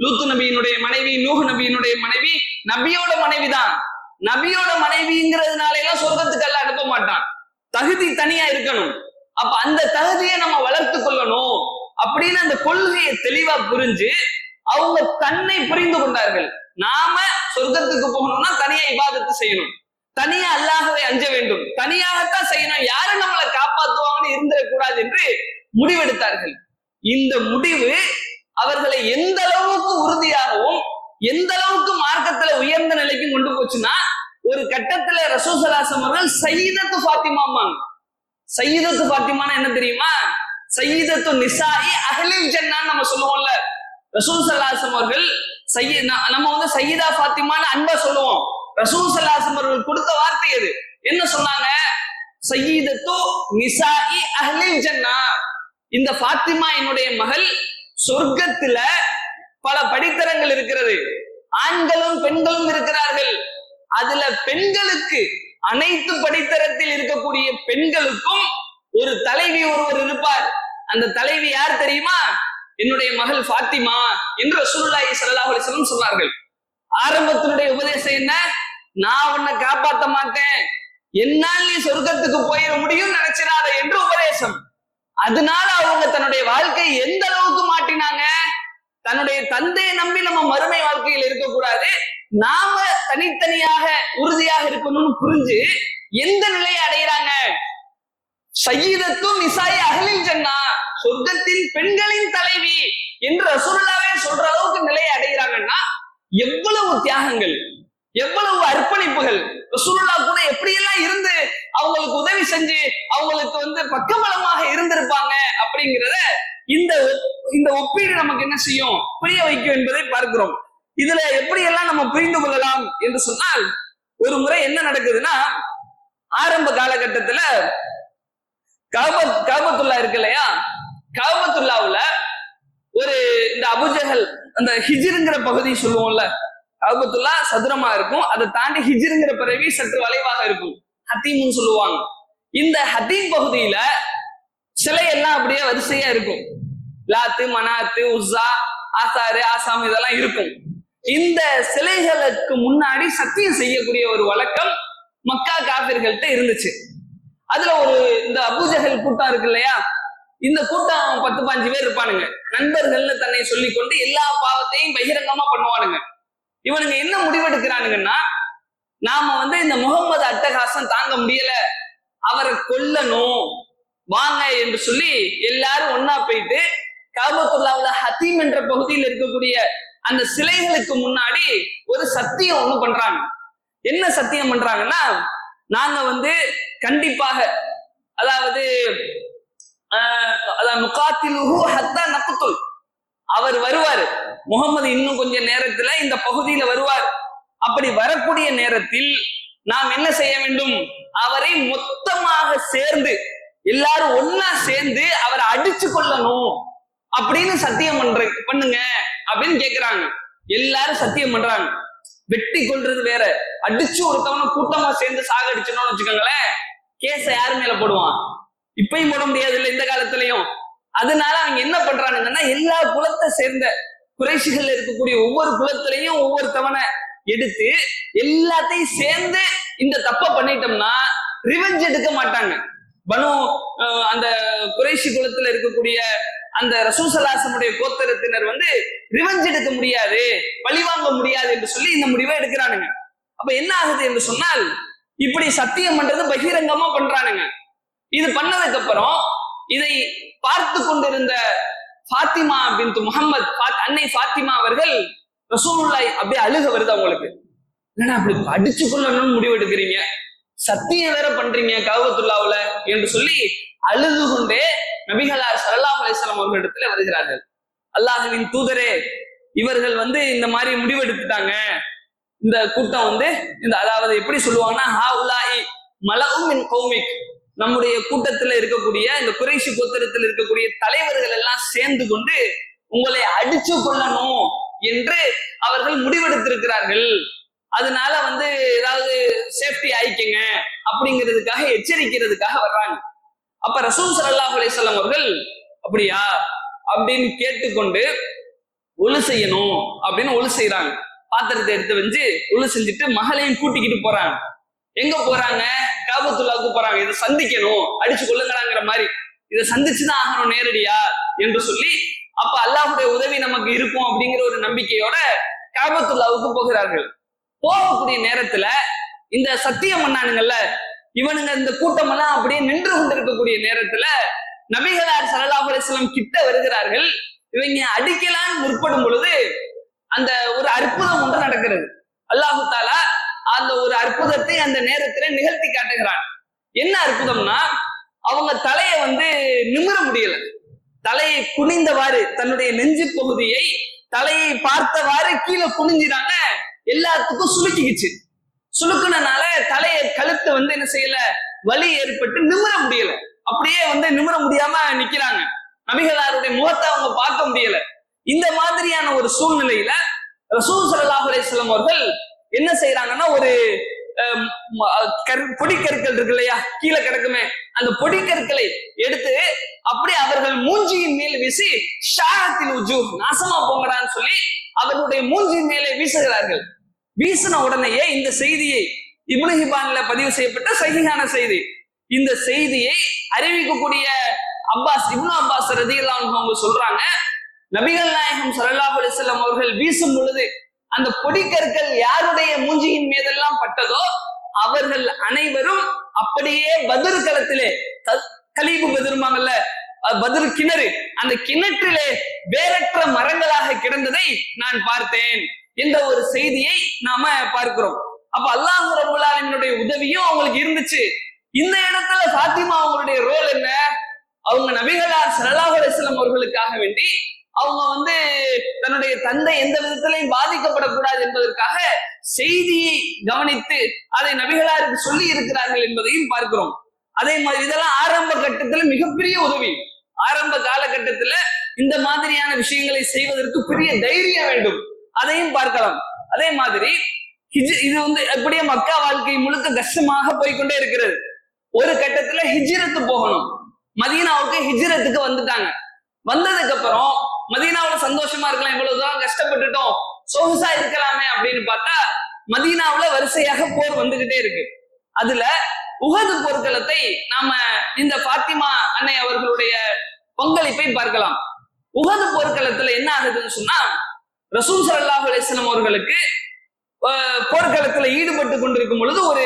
S1: லூத்து நபியினுடைய மனைவி, நூஹ் நபியினுடைய மனைவி நபியோட மனைவி தான். நபியோட மனைவிங்கிறதுனால எல்லாம் சொர்க்கத்துக்கு எல்லாம் அனுப்ப மாட்டான், தகுதி தனியா இருக்கணும். அப்ப அந்த தகுதியை நம்ம வளர்த்து கொள்ளணும் அப்படின்னு அந்த கொள்கையை தெளிவா புரிஞ்சு அவங்க தன்னை புரிந்து கொண்டார்கள். நாம சொர்க்கத்துக்கு போகணும்னா தனியா இபாதத்து செய்யணும், தனியா அல்லாஹ்வை அஞ்ச வேண்டும், தனியாகத்தான் செய்யணும், யாரும் நம்மளை காப்பாற்றுவாங்கன்னு இருந்துடக்கூடாது என்று முடிவெடுத்தார்கள். இந்த முடிவு அவர்களை எந்த அளவுக்கு உறுதியாகவும் எந்த அளவுக்கு மார்க்கத்துல உயர்ந்த நிலைக்கு கொண்டு போச்சுன்னா, ஒரு கட்டத்துல ரசூல் ஸல்லல்லாஹு அலைஹி வஸல்லம் அவர்கள் சையீதத்து ஃபாத்திமாமாங்க. சையீதத்து ஃபாத்திமானா என்ன தெரியுமா? சையீதத்து நிசாஇ அஹ்லில் ஜன்னான்னு நம்ம சொல்லுவோம்ல. ரசூல் ஸல்லல்லாஹு அலைஹி வஸல்லம் அவர்கள் நம்ம வந்து சையீதா ஃபாத்திமான்னு அன்பா சொல்லுவோம். ரசூல் ஸல்லல்லாஹு அலைஹி வஸல்லம் அவர்கள் கொடுத்த வார்த்தை அது. என்ன சொன்னாங்க? சையீதத்து நிசாஇ அஹ்லில் ஜன்னா, இந்த ஃபாத்திமா என்னுடைய மகள், சொர்க்கத்துல பல படித்தரங்கள் இருக்கிறது, ஆண்களும் பெண்களும் இருக்கிறார்கள். அதுல பெண்களுக்கு அனைத்து படித்தரத்தில் இருக்கக்கூடிய பெண்களுக்கும் ஒரு தலைவி ஒருவர் இருப்பார். அந்த தலைவி யார் தெரியுமா? என்னுடைய மகள் ஃபாத்திமா என்று ரசூலுல்லாஹி ஸல்லல்லாஹு அலைஹி வஸல்லம் சொன்னார்கள். ஆரம்பத்தினுடைய உபதேசம் என்ன? நான் உன்னை காப்பாற்ற மாட்டேன், என்னால் நீ சொர்க்கத்துக்கு போயிட முடியும் நினைச்சிடாத என்று உபதேசம். அதனால அவங்க தன்னுடைய வாழ்க்கையை எந்த அளவுக்கு மாட்டினாங்க? தன்னுடைய தந்தையை நம்பி நம்ம மறுமை வாழ்க்கையில் இருக்கக்கூடாது, நாம தனித்தனியாக உறுதியாக இருக்கணும்னு புரிஞ்சு எந்த நிலையை அடைகிறாங்க? சையீதத்தும் நிசாஇ அஹ்லில் ஜன்னா, சொர்க்கத்தின் பெண்களின் தலைவி என்று ரசூலுல்லாஹ்வே சொல்ற அளவுக்கு நிலையை அடைகிறாங்கன்னா எவ்வளவு தியாகங்கள், எவ்வளவு அர்ப்பணிப்புகள். ரசூலுல்லாஹ் கூட எப்படியெல்லாம் இருந்து அவங்களுக்கு உதவி செஞ்சு அவங்களுக்கு வந்து பக்கபலமாக இருந்திருப்பாங்க அப்படிங்கிறத இந்த ஒப்பீடு நமக்கு என்ன செய்யும், புரிய வைக்கும் என்பதை பார்க்கிறோம். இதுல எப்படியெல்லாம் நம்ம புரிந்து கொள்ளலாம் என்று சொன்னால், ஒரு முறை என்ன நடக்குதுன்னா, ஆரம்ப காலகட்டத்துல கஅபத்துல்லா இருக்கு இல்லையா, கஅபத்துல்லாவுல ஒரு இந்த அபூஜஹல் அந்த ஹிஜ்ருங்கிற பகுதி சொல்லுவோம்ல, கஅபத்துல்லா சதுரமா இருக்கும், அதை தாண்டி ஹிஜ்ருங்கிற பிறவி சற்று வளைவாக இருக்கும், ஹத்தீம்னு சொல்லுவாங்க. இந்த ஹத்தீம் பகுதியில சிலை எல்லாம் அப்படியே வரிசையா இருக்கும். லாத்து, மனாத்து, உஸ்ஸா, ஆசாரு, ஆசாம் இதெல்லாம் இருக்கும். இந்த சிலைகளுக்கு முன்னாடி சத்தியம் செய்யக்கூடிய ஒரு வழக்கம் மக்கா காபிர்கள்ட்ட இருந்துச்சு. அதுல ஒரு இந்த அபூஜஹல் கூட்டம் இருக்கு இல்லையா, இந்த கூட்டம் 10-15 பேர் இருப்பானுங்க. நண்பர்கள்னு தன்னை சொல்லிக்கொண்டு எல்லா பாவத்தையும் பகிரங்கமா பண்ணுவானுங்க. இவனுங்க என்ன முடிவெடுக்கிறானுங்கன்னா, நாம வந்து இந்த முகம்மது அட்டகாசம் தாங்க முடியல, அவரை கொல்லணும் வாங்க என்று சொல்லி எல்லாரும் ஒன்னா போயிட்டு கஅபத்துல்லாவுல ஹத்தீம் என்ற பகுதியில் இருக்கக்கூடிய அந்த சிலைகளுக்கு முன்னாடி ஒரு சத்தியம் ஒண்ணு பண்றாங்க. என்ன சத்தியம் பண்றாங்கன்னா, நாங்க வந்து கண்டிப்பாக, அதாவது நுகாத்திலுஹு ஹத்தா நக்துல், அவர் வருவார், முகமது இன்னும் கொஞ்ச நேரத்துல இந்த பகுதியில வருவார். அப்படி வரக்கூடிய நேரத்தில் நாம் என்ன செய்ய வேண்டும்? அவரை மொத்தமாக சேர்ந்து எல்லாரும் ஒன்னா சேர்ந்து அவரை அடிச்சு கொள்ளணும் அப்படின்னு சத்தியம் பண்ணுங்க அப்படின்னு கேக்குறாங்க. எல்லாரும் சத்தியம் பண்றாங்க. வெட்டி கொள்றது வேற, அடிச்சு ஒருத்தவன கூட்டமா சேர்ந்து சாகடிச்சோம்னு வச்சுக்கோங்களேன், கேஸ யாரு மேல போடுவான்? இப்பயும் போட முடியாது இல்லை இந்த காலத்திலையும். அதனால அவங்க என்ன பண்றாங்கன்னா, எல்லா குலத்தை சேர்ந்த குறைஷிகள் இருக்கக்கூடிய ஒவ்வொரு குலத்திலையும் ஒவ்வொருத்தவனை எடுத்து எல்லாத்தையும் சேர்ந்து இந்த தப்ப பண்ணிட்டோம்னா ரிவெஞ்ச் எடுக்க மாட்டாங்க. பனு அந்த குறைஷி குலத்துல இருக்கக்கூடிய அந்த ரசூல் ஸல்லல்லாஹு அலைஹி வஸல்லம் கோத்திரத்தினர் வந்து ரிவெஞ்ச் எடுக்க முடியாது, பழிவாங்க முடியாது என்று சொல்லி இந்த முடிவை எடுக்கிறானுங்க. அப்ப என்ன ஆகுது என்று சொன்னால், இப்படி சத்தியம் பண்றது பகிரங்கமா பண்றானுங்க. இது பண்ணதுக்கு அப்புறம் இதை பார்த்து கொண்டிருந்த ஃபாத்திமா பின்த் முஹம்மத், அன்னை ஃபாத்திமா அவர்கள் ரசூலுல்லாஹி அப்படியே அழுக வருது அவங்களுக்கு. என்னடா அப்படி அடிச்சு கொள்ளணும்னு முடிவு எடுக்கிறீங்க, சத்தியம் வேற பண்றீங்க கஅபத்துல்லாஹ்வுல என்று சொல்லி அழுது கொண்டே நபிகளார் ஸல்லல்லாஹு அலைஹி வஸல்லம் அவர்களிடத்துல வருகிறார்கள். அல்லாஹ்வின் தூதரே, இவர்கள் வந்து இந்த மாதிரி முடிவெடுத்துட்டாங்க, இந்த கூட்டம் வந்து இந்த அதாவது எப்படி சொல்லுவாங்கன்னா, ஹாஉலாஇ மலஉம் மின் கௌமிக், நம்முடைய கூட்டத்துல இருக்கக்கூடிய இந்த குறைஷி கோத்திரத்தில் இருக்கக்கூடிய தலைவர்கள் எல்லாம் சேர்ந்து கொண்டு உங்களை அடிச்சு கொள்ளணும் என்று அவர்கள் முடிவெடுத்திருக்கிறார்கள். அதனால வந்து ஏதாவது சேஃப்டி ஆயிக்கங்க அப்படிங்கிறதுக்காக எச்சரிக்கிறதுக்காக வர்றாங்க. அப்ப ரசூல் ஸல்லல்லாஹு அலைஹி வஸல்லம் அவர்கள் அப்படியா அப்படின்னு கேட்டுக்கொண்டு ஒழு செய்யணும் அப்படின்னு ஒழு செய்யறாங்க. பாத்திரத்தை எடுத்து வச்சு ஒழு செஞ்சுட்டு மகளையும் கூட்டிக்கிட்டு போறாங்க. எங்க போறாங்க? கஅபத்துல்லாஹ்வுக்கு போறாங்க. இதை சந்திக்கணும், அடிச்சு கொள்ளுங்களாங்கிற மாதிரி, இதை சந்திச்சுதான் ஆகணும் நேரடியா என்று சொல்லி, அப்ப அல்லாஹ்வுடைய உதவி நமக்கு இருக்கும் அப்படிங்கிற ஒரு நம்பிக்கையோட கஅபத்துல்லாஹ்வுக்கு போகிறார்கள். போகக்கூடிய நேரத்துல இந்த சத்தியம் பண்ணானுங்கல்ல இவனுங்க, இந்த கூட்டம் எல்லாம் அப்படியே நின்று கொண்டிருக்கக்கூடிய நேரத்துல நபிகளார் ஸல்லல்லாஹு அலைஹி வஸல்லம் கிட்ட வருகிறார்கள். இவங்க அடிக்கலான்னு முற்படும் பொழுது அந்த ஒரு அற்புதம் ஒன்று நடக்கிறது. அல்லாஹு தஆலா அந்த ஒரு அற்புதத்தை அந்த நேரத்துல நிகழ்த்தி காட்டுகிறான். என்ன அற்புதம்னா, அவங்க தலையை வந்து நிமிர முடியல, தலையை குனிந்தவாறு தன்னுடைய நெஞ்சு பகுதியை தலையை பார்த்தவாறு கீழே குனிஞ்சிடாங்க. எல்லாத்துக்கும் சுலுக்கிக்குச்சு. சுலுக்குனால தலையை கழுத்து வந்து என்ன செய்யல, வலி ஏற்பட்டு நிமிர முடியல. அப்படியே வந்து நிமிர முடியாம நிக்கிறாங்க. நபிகளாருடைய முகத்தை அவங்க பார்க்க முடியல. இந்த மாதிரியான ஒரு சூழ்நிலையில ரசூல் ஸல்லல்லாஹு அலைஹி வஸல்லம் அவர்கள் என்ன செய்யறாங்கன்னா, ஒரு பொடிக்கற்கள் இருக்கு இல்லையா, கீழே கிடக்குமே, அந்த பொடிக்கற்களை எடுத்து அப்படி அவர்கள் மூஞ்சியின் மேல் வீசி, ஷாஹத்தில் உஜூஹ், நாசமா போங்கடான்னு சொல்லி அவர்களுடைய மூஞ்சியின் மேலே வீசுகிறார்கள். வீசின உடனேயே இந்த செய்தியை இப்னு ஹிப்பான்ல பதிவு செய்யப்பட்ட சஹீஹான செய்தி, இந்த செய்தியை அறிவிக்கக்கூடிய இப்னு அப்பாஸ் ரலியல்லாஹு அன்ஹு அவங்க சொல்றாங்க, நபிகள் நாயகம் ஸல்லல்லாஹு அலைஹி வஸல்லம் அவர்கள் வீசும் பொழுது அந்த பொடிக்கற்கள் யாருடைய மூஞ்சியின் மீதெல்லாம் பட்டதோ அவர்கள் அனைவரும் அப்படியே பத்ர் களத்திலே, கலீபு பத்ருமாங்கல்ல, பத்ர் கிணறு, அந்த கிணற்றிலே வேறற்ற மரங்களாக கிடந்ததை நான் பார்த்தேன் என்ற ஒரு செய்தியை நாம பார்க்கிறோம். அப்ப அல்லாஹ் ரப்பல் ஆலமீனுடைய உதவியும் அவங்களுக்கு இருந்துச்சு. இந்த இடத்துல ஃபாத்திமா அவங்களுடைய ரோல் என்ன? அவங்க நபிகளார் ஸல்லல்லாஹு அலைஹி வஸல்லம் அவர்களுக்காக வேண்டி அவங்க வந்து தன்னுடைய தந்தை எந்த விதத்திலையும் பாதிக்கப்படக்கூடாது என்பதற்காக செய்தியை கவனித்து அதை நபிகளாருக்கு சொல்லி இருக்கிறார்கள் என்பதையும் பார்க்கிறோம். அதே மாதிரி இதெல்லாம் ஆரம்ப கட்டத்துல மிகப்பெரிய உதவி. ஆரம்ப காலகட்டத்துல இந்த மாதிரியான விஷயங்களை செய்வதற்கு பெரிய தைரியம் வேண்டும், அதையும் பார்க்கலாம். அதே மாதிரி இது வந்து எப்படியே மக்கா வாழ்க்கை முழுக்க கஷ்டமாக போய்கொண்டே இருக்கிறது. ஒரு கட்டத்துல ஹிஜ்ரத்து போகணும், மதீனாவுக்கு ஹிஜ்ரத்துக்கு வந்துட்டாங்க. வந்ததுக்கு அப்புறம் மதீனாவுல சந்தோஷமா இருக்கலாம், இவ்வளவு தூரம் கஷ்டப்பட்டுட்டோம், சொகுசா இருக்கலாமே அப்படின்னு பார்த்தா மதீனாவுல வரிசையாக போர் வந்துகிட்டே இருக்கு. அதுல உஹது போர்க்களத்தை நாம இந்த ஃபாத்திமா அன்னை அவர்களுடைய பங்களிப்பை பார்க்கலாம். உஹது போர்க்களத்துல என்ன ஆகுதுன்னு சொன்னா, ரசூல் ஸல்லல்லாஹு அலைஹி வஸல்லம் அவர்களுக்கு போர்க்களத்துல ஈடுபட்டு கொண்டிருக்கும் பொழுது ஒரு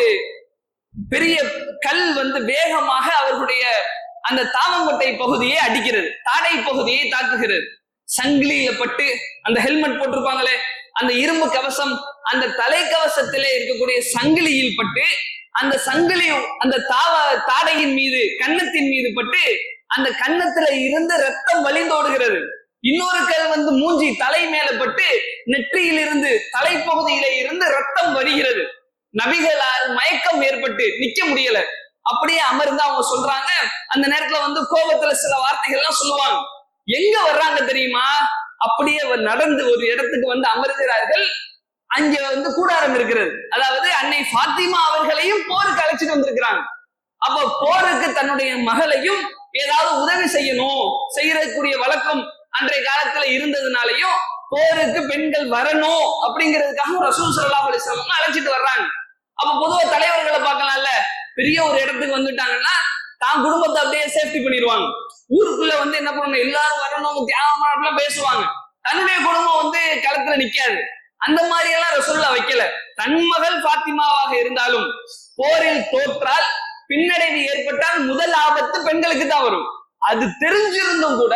S1: பெரிய கல் வந்து வேகமாக அவர்களுடைய அந்த தாவங்கொட்டை பகுதியை அடிக்கிறது, தாடை பகுதியை தாக்குகிறது. சங்கிலியில பட்டு, அந்த ஹெல்மெட் போட்டிருப்பாங்களே அந்த இரும்பு கவசம், அந்த தலைக்கவசத்திலே இருக்கக்கூடிய சங்கிலியில் பட்டு, அந்த சங்கிலி அந்த தாடையின் மீது, கன்னத்தின் மீது பட்டு, அந்த கன்னத்துல இருந்து ரத்தம் வழிந்தோடுகிறது. இன்னொரு கல் வந்து மூஞ்சி தலை மேல பட்டு நெற்றியில் இருந்து தலைப்பகுதியில இருந்து ரத்தம் வடிகிறது. நபிகளார் மயக்கம் ஏற்பட்டு நிக்க முடியல, அப்படியே அமர்ந்து அவங்க சொல்றாங்க. அந்த நேரத்துல வந்து கோபத்துல சில வார்த்தைகள் எல்லாம் சொல்லுவாங்க. எங்க வர்றாங்க தெரியுமா? அப்படியே நடந்து ஒரு இடத்துக்கு வந்து அமர்கிறார்கள். அங்க வந்து கூடாரம் இருக்கிறது, அதாவது அன்னை ஃபாத்திமா அவர்களையும் போருக்கு அழைச்சிட்டு வந்திருக்கிறாங்க. அப்ப போருக்கு தன்னுடைய மகளையும் ஏதாவது உதவி செய்யணும், செய்யக்கூடிய வழக்கம் அன்றைய காலத்துல இருந்ததுனாலையும் போருக்கு பெண்கள் வரணும் அப்படிங்கிறதுக்காக ரசூல் ஸல்லல்லாஹு அலைஹி வஸல்லம் அழைச்சிட்டு வர்றாங்க. அப்ப பொதுவா தலைவர்களை பார்க்கலாம்ல, பெரிய ஒரு இடத்துக்கு வந்துட்டாங்கன்னா தான் குடும்பத்தை அப்படியே சேஃப்டி பண்ணிடுவாங்க. ஊருக்குள்ள வந்து என்ன பண்ணணும், எல்லாரும் வரணும் தியாகமா அப்படிலாம் பேசுவாங்க. தன்னுடைய குடும்பம் வந்து களத்துல நிக்காது. அந்த மாதிரி எல்லாம் ரசூலுல்லாஹ் வைக்கல. தன் மகள் பாத்திமாவாக இருந்தாலும் போரில் தோற்றால், பின்னடைவு ஏற்பட்டால் முதல் ஆபத்து பெண்களுக்கு தான் வரும். அது தெரிஞ்சிருந்தும் கூட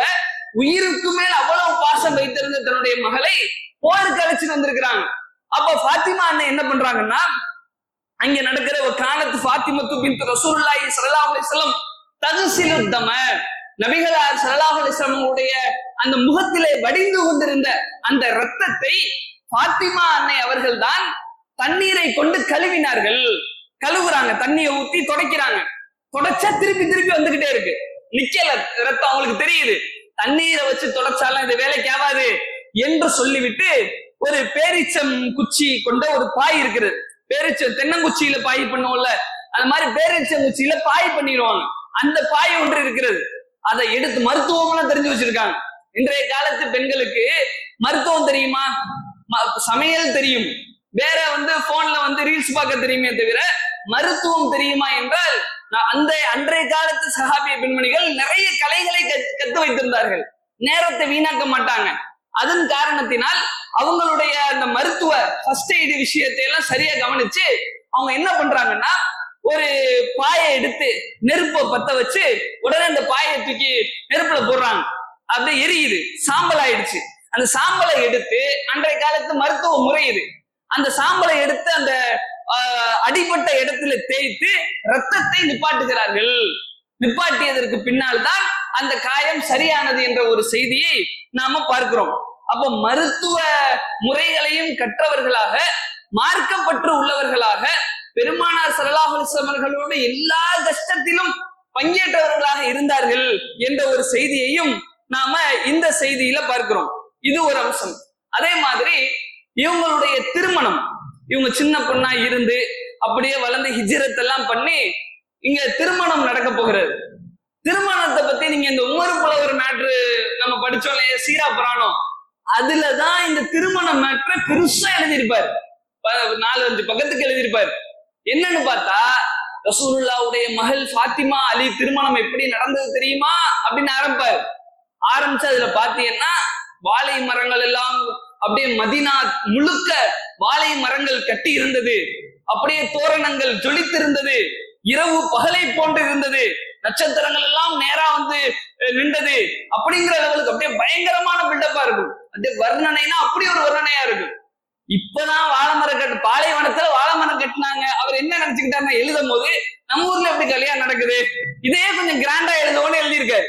S1: உயிருக்கு மேல் அவ்வளவு பாசம் வைத்திருந்த தன்னுடைய மகளை போருக்கு அழைச்சிட்டு வந்திருக்கிறாங்க. அப்ப பாத்திமா அண்ணன் என்ன பண்றாங்கன்னா, அங்க நடக்கிற ஒரு காலத்து பாத்திமத்து பின்த் ரசூலுல்லாஹி ஸல்லல்லாஹு அலைஹி வஸல்லம் தக்ஸிலு தம, நபிகளார் ஸல்லல்லாஹு அலைஹி வஸல்லம் அந்த முகத்திலே வடிந்து கொண்டிருந்த அந்த இரத்தத்தை பாத்திமா அன்னை அவர்கள் தான் தண்ணீரை கொண்டு கழுவினார்கள். கழுவுறாங்க, தண்ணியை ஊத்தி துடைக்கிறாங்க. துடைச்சா திருப்பி திருப்பி வந்துகிட்டே இருக்கு, நிக்கல ரத்தம். அவங்களுக்கு தெரியுது தண்ணீரை வச்சு துடைச்சாலும் இது வேலைக்கு ஆகாது என்று சொல்லிவிட்டு ஒரு பேரிச்சம் குச்சி கொண்ட ஒரு பாய் இருக்குது. பேரிச்சம் தென்னங்குச்சியில பாய் பண்ணுவோம்ல, அந்த மாதிரி பேரிச்சம் குச்சியில பாய் பண்ணிடுவாங்க. அந்த பாய் ஒன்று இருக்கிறது. அதை எடுத்து மருத்துவம்லாம் தெரிஞ்சு வச்சிருக்காங்க. இன்றைய காலத்து பெண்களுக்கு மருத்துவம் தெரியுமா, சமையல் தெரியும், வேற வந்து போன்ல வந்து ரீல்ஸ் பார்க்க தெரியுமே தவிர மருத்துவம் தெரியுமா என்றால், அந்த அன்றைய காலத்து சஹாபிய பெண்மணிகள் நிறைய கலைகளை கத்து வைத்திருந்தார்கள். நேரத்தை வீணாக்க மாட்டாங்க. அதன் காரணத்தினால் அவங்களுடைய அந்த மருத்துவ ஃபர்ஸ்ட் எய்டு விஷயத்தை எல்லாம் சரியா கவனிச்சு அவங்க என்ன பண்றாங்கன்னா, ஒரு பாயை எடுத்து நெருப்பை பத்த வச்சு உடனே அந்த பாயை தூக்கி நெருப்புல போடுறாங்க. அப்படியே எரியுது, சாம்பல் ஆயிடுச்சு. அந்த சாம்பலை எடுத்து, அன்றைய காலத்து மருத்துவ முறை இது, அந்த சாம்பலை எடுத்து அந்த அடிப்பட்ட இடத்துல தேய்த்து ரத்தத்தை நிப்பாட்டுகிறார்கள். நிப்பாட்டியதற்கு பின்னால் தான் அந்த காயம் சரியானது என்ற ஒரு செய்தியை நாம பார்க்கிறோம். அப்ப மருத்துவ முறைகளையும் கற்றவர்களாக, மார்க்கப்பற்று உள்ளவர்களாக, பெருமானார் ஸல்லல்லாஹு அலைஹி வஸல்லம் அவர்களோடு எல்லா கஷ்டத்திலும் பங்கேற்றவர்களாக இருந்தார்கள் என்ற ஒரு செய்தியையும் நாம இந்த செய்தியில பார்க்கிறோம். இது ஒரு அம்சம். அதே மாதிரி இவங்களுடைய திருமணம், இவங்க சின்ன பொண்ணா இருந்து அப்படியே வளர்ந்து ஹிஜ்ரத் எல்லாம் பண்ணி இங்க திருமணம் நடக்க போகிறது. திருமணத்தை பத்தி நீங்க இந்த உமர் புலவர் மேட்ரு நம்ம படிச்சோம் இல்லையா, சீரா புராணம், அதுலதான் இந்த திருமண மேட்ரு பெருசா எழுதியிருப்பாரு. 4-5 பக்கத்துக்கு எழுதியிருப்பாரு. என்னன்னு பார்த்தா, ரசூலுல்லாஹ்வுடைய மகள் ஃபாத்திமா அலி திருமணம் எப்படி நடந்தது தெரியுமா அப்படின்னு ஆரம்பிச்சு அதுல பாத்தீங்கன்னா வாழை மரங்கள் எல்லாம் அப்படியே மதீனா முழுக்க வாழை மரங்கள் கட்டி இருந்தது. அப்படியே தோரணங்கள் ஜொலித்திருந்தது. இரவு பகலை போன்று இருந்தது. நட்சத்திரங்கள் எல்லாம் நேரா வந்து நின்றது. அப்படிங்கிற லெவலுக்கு அப்படியே பயங்கரமான பில்டப்பா இருக்கும். அப்படியே வர்ணனைனா அப்படி ஒரு வர்ணனையா இருக்கும். இப்பதான் வாழைமரம் பாலைவனத்துல வாழைமரம் கட்டினாங்க. அவர் என்ன நினைச்சுக்கிட்டாருன்னா, எழுதும் போது நம்ம ஊர்ல எப்படி கல்யாணம் நடக்குது, இதே கொஞ்சம் கிராண்டா எழுதுவோன்னு எழுதியிருக்காரு.